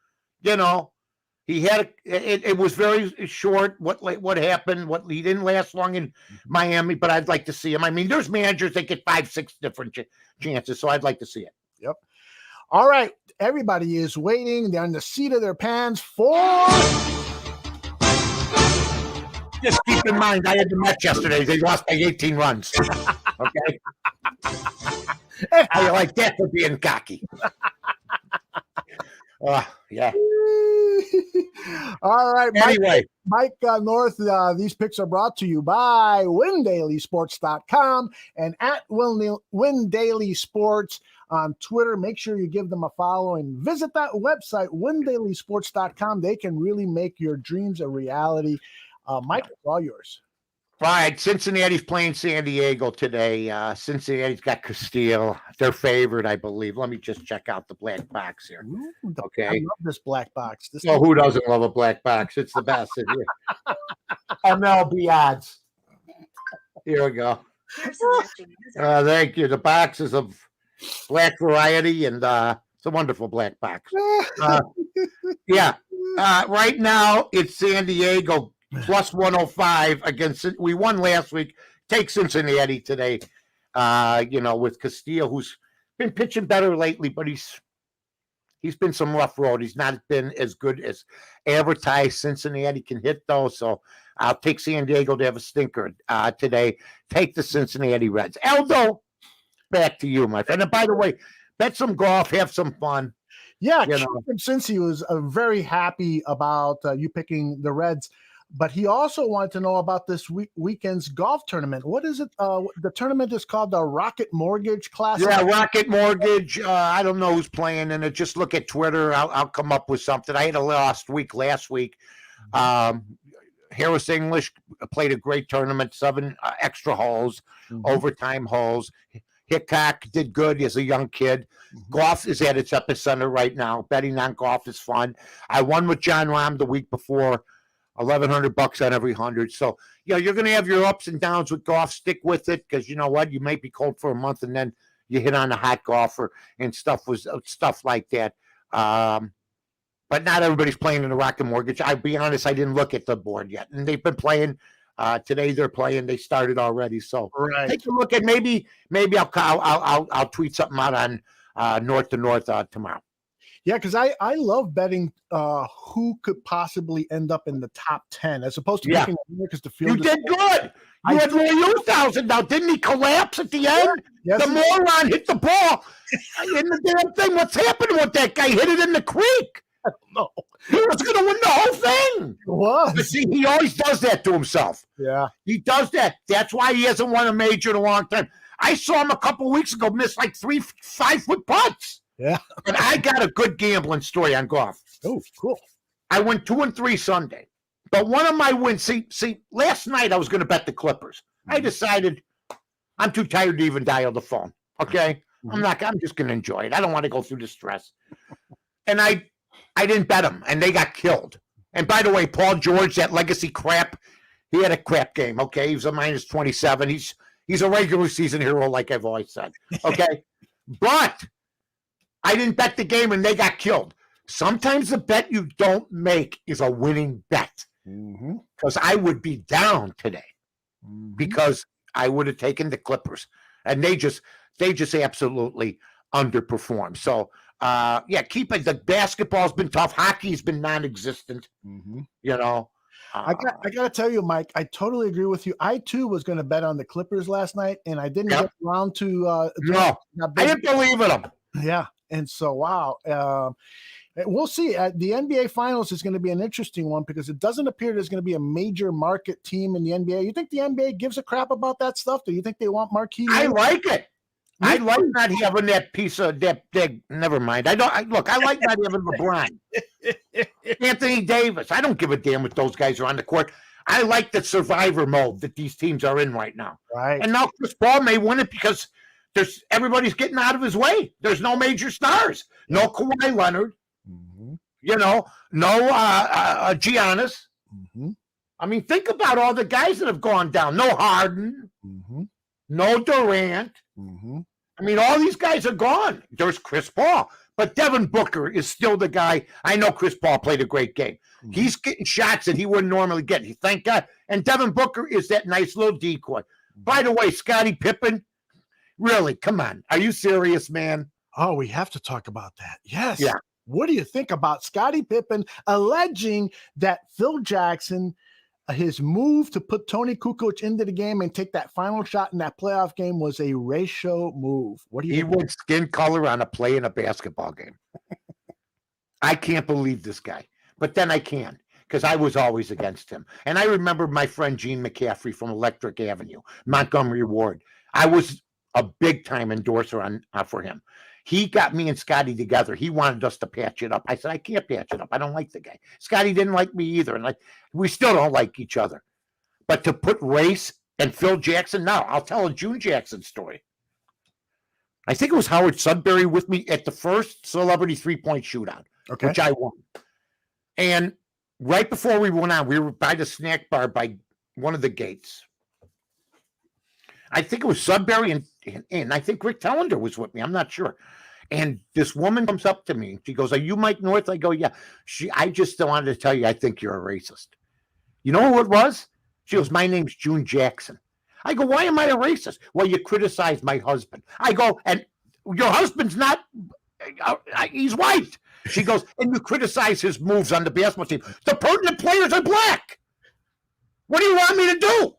He had it was very short. What happened? He didn't last long in Miami, but I'd like to see him. I mean, there's managers that get 5-6 different chances, so I'd like to see it. Yep. All right, everybody is waiting. They're on the seat of their pants for. Just keep in mind, I had the Mets yesterday. They lost by 18 runs. Okay. I like that for being cocky. Yeah. All right, Mike. Anyway. Mike North, these picks are brought to you by WinDailySports.com and at WinDailySports on Twitter. Make sure you give them a follow and visit that website, WinDailySports.com. They can really make your dreams a reality. Mike, it's all yours. All right, Cincinnati's playing San Diego today. Cincinnati's got Castillo, their favorite, I believe. Let me just check out the black box here. Ooh, Okay. I love this black box. Well, who doesn't love a black box? It's the best. MLB odds. Here we go. Thank you. The box is of black variety, and it's a wonderful black box. Right now, it's San Diego plus 105 against. We won last week. Take Cincinnati today. With Castillo, who's been pitching better lately, but he's been some rough road. He's not been as good as advertised. Cincinnati can hit though, so I'll take San Diego to have a stinker today. Take the Cincinnati Reds. Aldo, back to you, my friend. And by the way, bet some golf, have some fun. Yeah, since he was very happy about you picking the Reds. But he also wanted to know about this weekend's golf tournament. What is it? The tournament is called the Rocket Mortgage Classic. Yeah, Rocket Mortgage. I don't know who's playing in it. Just look at Twitter. I'll come up with something. I had a last week. Harris English played a great tournament, 7 extra holes, overtime holes. Hickok did good as a young kid. Golf is at its epicenter right now. Betting on golf is fun. I won with John Rahm the week before. $1,100 on every 100. So, you're going to have your ups and downs with golf. Stick with it because you know what? You may be cold for a month and then you hit on a hot golfer and stuff like that. But not everybody's playing in the Rocket Mortgage. I'll be honest, I didn't look at the board yet. And they've been playing. Today they're playing. They started already. So take a look at maybe I'll tweet something out on North to North tomorrow. Yeah, because I love betting who could possibly end up in the top 10 as opposed to picking because the field. You did good. You had Roy Uthausen now. Didn't he collapse at the end? Yes, the moron hit the ball in the damn thing. What's happening with that guy? Hit it in the creek. I don't know. He was going to win the whole thing. It was. But see, he always does that to himself. Yeah. He does that. That's why he hasn't won a major in a long time. I saw him a couple weeks ago miss like 3 5-foot putts. Yeah. But I got a good gambling story on golf. Oh, cool. I went 2 and 3 Sunday. But one of my wins, see, last night I was going to bet the Clippers. I decided I'm too tired to even dial the phone. Okay? I'm just going to enjoy it. I don't want to go through the stress. And I didn't bet them, and they got killed. And by the way, Paul George, that legacy crap, he had a crap game, okay? He was a minus 27. He's a regular season hero, like I've always said, okay? But I didn't bet the game, and they got killed. Sometimes the bet you don't make is a winning bet. Because I would be down today because I would have taken the Clippers. And they just absolutely underperformed. So, keep it. The basketball's been tough. Hockey's been non-existent, I got to tell you, Mike, I totally agree with you. I, too, was going to bet on the Clippers last night, and I didn't get around to no, I didn't believe in them. Yeah, and so, wow. We'll see. The NBA Finals is going to be an interesting one because it doesn't appear there's going to be a major market team in the NBA. You think the NBA gives a crap about that stuff? Do you think they want marquee? I like it. I like not having that piece of that. Never mind. I like not having LeBron, Anthony Davis. I don't give a damn if those guys are on the court. I like the survivor mode that these teams are in right now. Right. And now Chris Paul may win it because everybody's getting out of his way. There's no major stars. No Kawhi Leonard. No Giannis. I mean, think about all the guys that have gone down. No Harden. No Durant. I mean, all these guys are gone. There's Chris Paul. But Devin Booker is still the guy. I know Chris Paul played a great game. He's getting shots that he wouldn't normally get. Thank God. And Devin Booker is that nice little decoy. By the way, Scottie Pippen, really, come on. Are you serious, man? Oh, we have to talk about that. Yes. Yeah. What do you think about Scottie Pippen alleging that Phil Jackson, his move to put Tony Kukoc into the game and take that final shot in that playoff game was a ratio move? What do you think? He went skin color on a play in a basketball game. I can't believe this guy, but then I can. because I was always against him. And I remember my friend Gene McCaffrey from Electric Avenue, Montgomery Ward. I was a big-time endorser for him. He got me and Scotty together. He wanted us to patch it up. I said, I can't patch it up. I don't like the guy. Scotty didn't like me either. And we still don't like each other. But to put race and Phil Jackson, now I'll tell a June Jackson story. I think it was Howard Sudbury with me at the first celebrity three-point shootout, which I won. And right before we went on, we were by the snack bar by one of the gates. I think it was Sudbury and I think Rick Tellender was with me. I'm not sure. And this woman comes up to me. She goes, "Are you Mike North?" I go, "Yeah." I just wanted to tell you, I think you're a racist. You know who it was? She goes, "My name's June Jackson." I go, "Why am I a racist?" "Well, you criticize my husband." I go, "And your husband's not, he's white." She goes, "And you criticize his moves on the basketball team. The pertinent players are black. What do you want me to do?"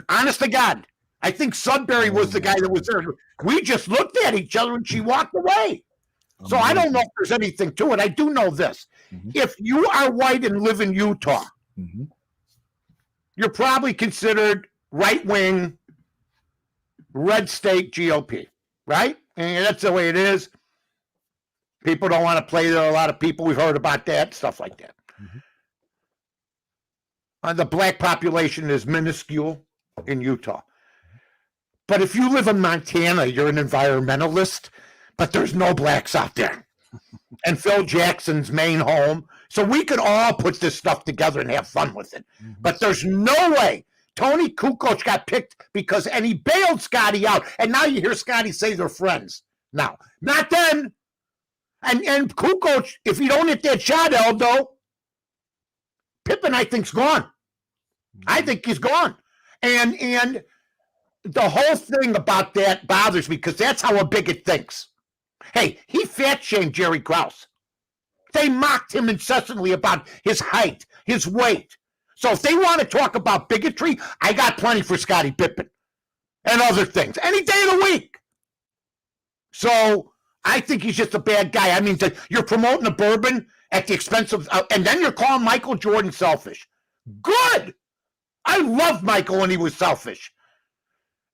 Honest to God. I think Sudbury was the guy that was there. We just looked at each other and she walked away. So I don't know if there's anything to it. I do know this. If you are white and live in Utah, you're probably considered right-wing, red state GOP, right? And that's the way it is. People don't want to play there. A lot of people, we've heard about that, stuff like that. The black population is minuscule in Utah. But if you live in Montana, you're an environmentalist, but there's no blacks out there. And Phil Jackson's main home. So we could all put this stuff together and have fun with it. But there's no way. Tony Kukoc got picked because, and he bailed Scotty out. And now you hear Scotty say they're friends. Now, not then. And Kukoc, if you don't hit that shot, Aldo, Pippen, I think, is gone. I think he's gone. And the whole thing about that bothers me because that's how a bigot thinks. Hey, he fat-shamed Jerry Krause. They mocked him incessantly about his height, his weight. So if they want to talk about bigotry, I got plenty for Scottie Pippen and other things any day of the week. So I think he's just a bad guy. I mean, you're promoting a bourbon at the expense of, and then you're calling Michael Jordan selfish. Good. I loved Michael when he was selfish.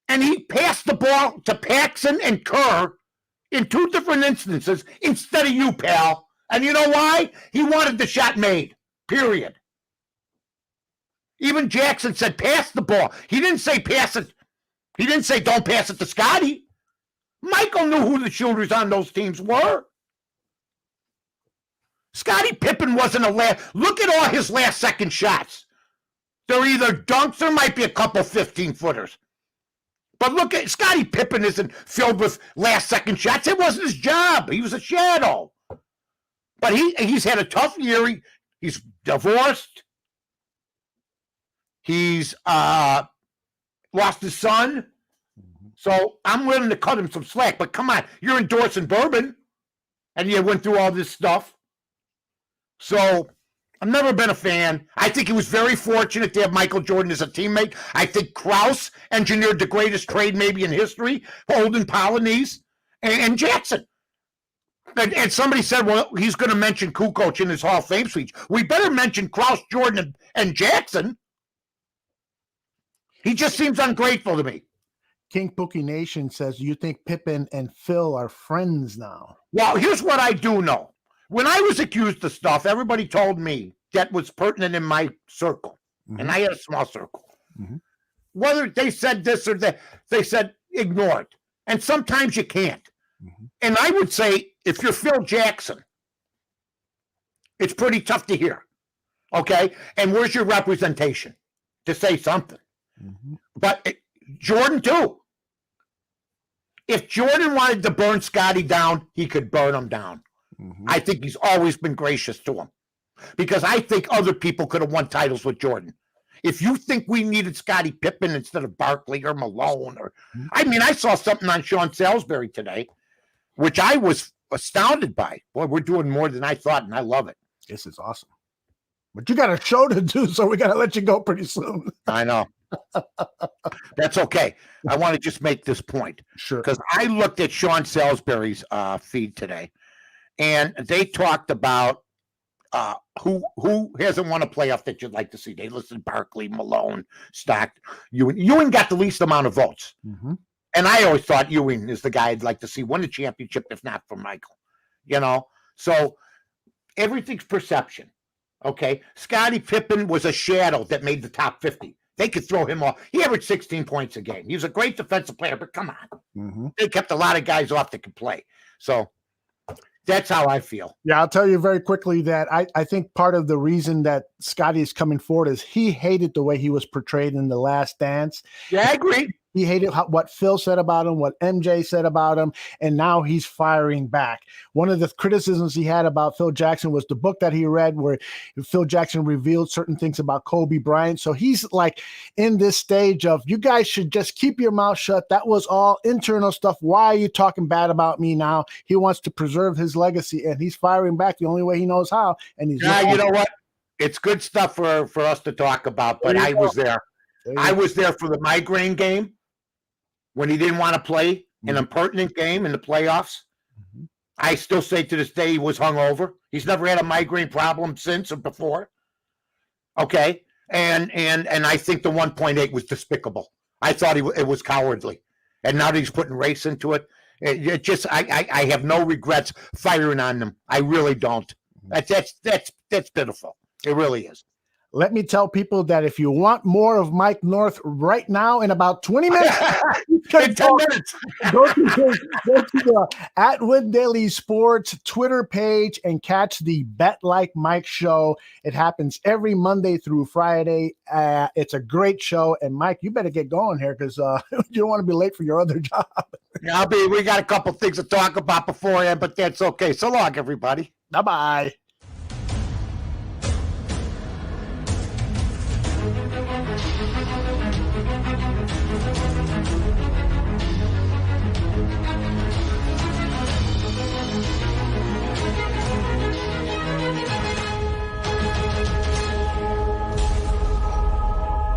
And he passed the ball to Paxson and Kerr in two different instances instead of you, pal. And you know why? He wanted the shot made, period. Even Jackson said, pass the ball. He didn't say pass it. He didn't say don't pass it to Scotty. Michael knew who the shooters on those teams were. Scottie Pippen wasn't a last. Look at all his last second shots. They're either dunks or might be a couple 15-footers. But look at Scottie Pippen isn't filled with last second shots. It wasn't his job. He was a shadow. But he's had a tough year. He's divorced. He's lost his son. So I'm willing to cut him some slack. But come on, you're endorsing bourbon. And you went through all this stuff. So I've never been a fan. I think he was very fortunate to have Michael Jordan as a teammate. I think Krause engineered the greatest trade maybe in history, Holden Polonese and Jackson. And somebody said, well, he's going to mention Kukoc in his Hall of Fame speech. We better mention Krause, Jordan, and Jackson. He just seems ungrateful to me. King Pookie Nation says, you think Pippen and Phil are friends now? Well, here's what I do know. When I was accused of stuff, everybody told me that was pertinent in my circle. And I had a small circle. Whether they said this or that, they said ignore it. And sometimes you can't. And I would say, if you're Phil Jackson, it's pretty tough to hear. Okay? And where's your representation to say something? But Jordan, too. If Jordan wanted to burn Scotty down, he could burn him down. I think he's always been gracious to him because I think other people could have won titles with Jordan. If you think we needed Scottie Pippen instead of Barkley or Malone, I mean, I saw something on Sean Salisbury today, which I was astounded by. Boy, we're doing more than I thought, and I love it. This is awesome. But you got a show to do, so we got to let you go pretty soon. I know. That's okay. I want to just make this point. Sure. Because I looked at Sean Salisbury's feed today. And they talked about Who hasn't won a playoff that you'd like to see? They listed Barkley, Malone, Stock, Ewing. Ewing got the least amount of votes. Mm-hmm. And I always thought Ewing is the guy I'd like to see win a championship, if not for Michael. So everything's perception. Okay. Scottie Pippen was a shadow that made the top 50. They could throw him off. He averaged 16 points a game. He was a great defensive player, but come on. Mm-hmm. They kept a lot of guys off that could play. So that's how I feel. Yeah, I'll tell you very quickly that I think part of the reason that Scotty is coming forward is he hated the way he was portrayed in The Last Dance. Yeah, I agree. He hated what Phil said about him, what MJ said about him, and now he's firing back. One of the criticisms he had about Phil Jackson was the book that he read where Phil Jackson revealed certain things about Kobe Bryant. So he's like in this stage of, you guys should just keep your mouth shut. That was all internal stuff. Why are you talking bad about me now? He wants to preserve his legacy, and he's firing back the only way he knows how. And he's you know what? It's good stuff for us to talk about, but I was there. I was there for the migraine game when he didn't want to play an impertinent game in the playoffs. Mm-hmm. I still say to this day he was hungover. He's never had a migraine problem since or before. Okay, and I think the 1.8 was despicable. I thought it was cowardly, and now that he's putting race into it, it just I have no regrets firing on them. I really don't. That's pitiful. It really is. Let me tell people that if you want more of Mike North right now in about 20 minutes, in 10 minutes, go to the at Win Daily Sports Twitter page and catch the Bet Like Mike show. It happens every Monday through Friday. It's a great show. And Mike, you better get going here because you don't want to be late for your other job. We got a couple things to talk about beforehand, but that's okay. So long, everybody. Bye-bye.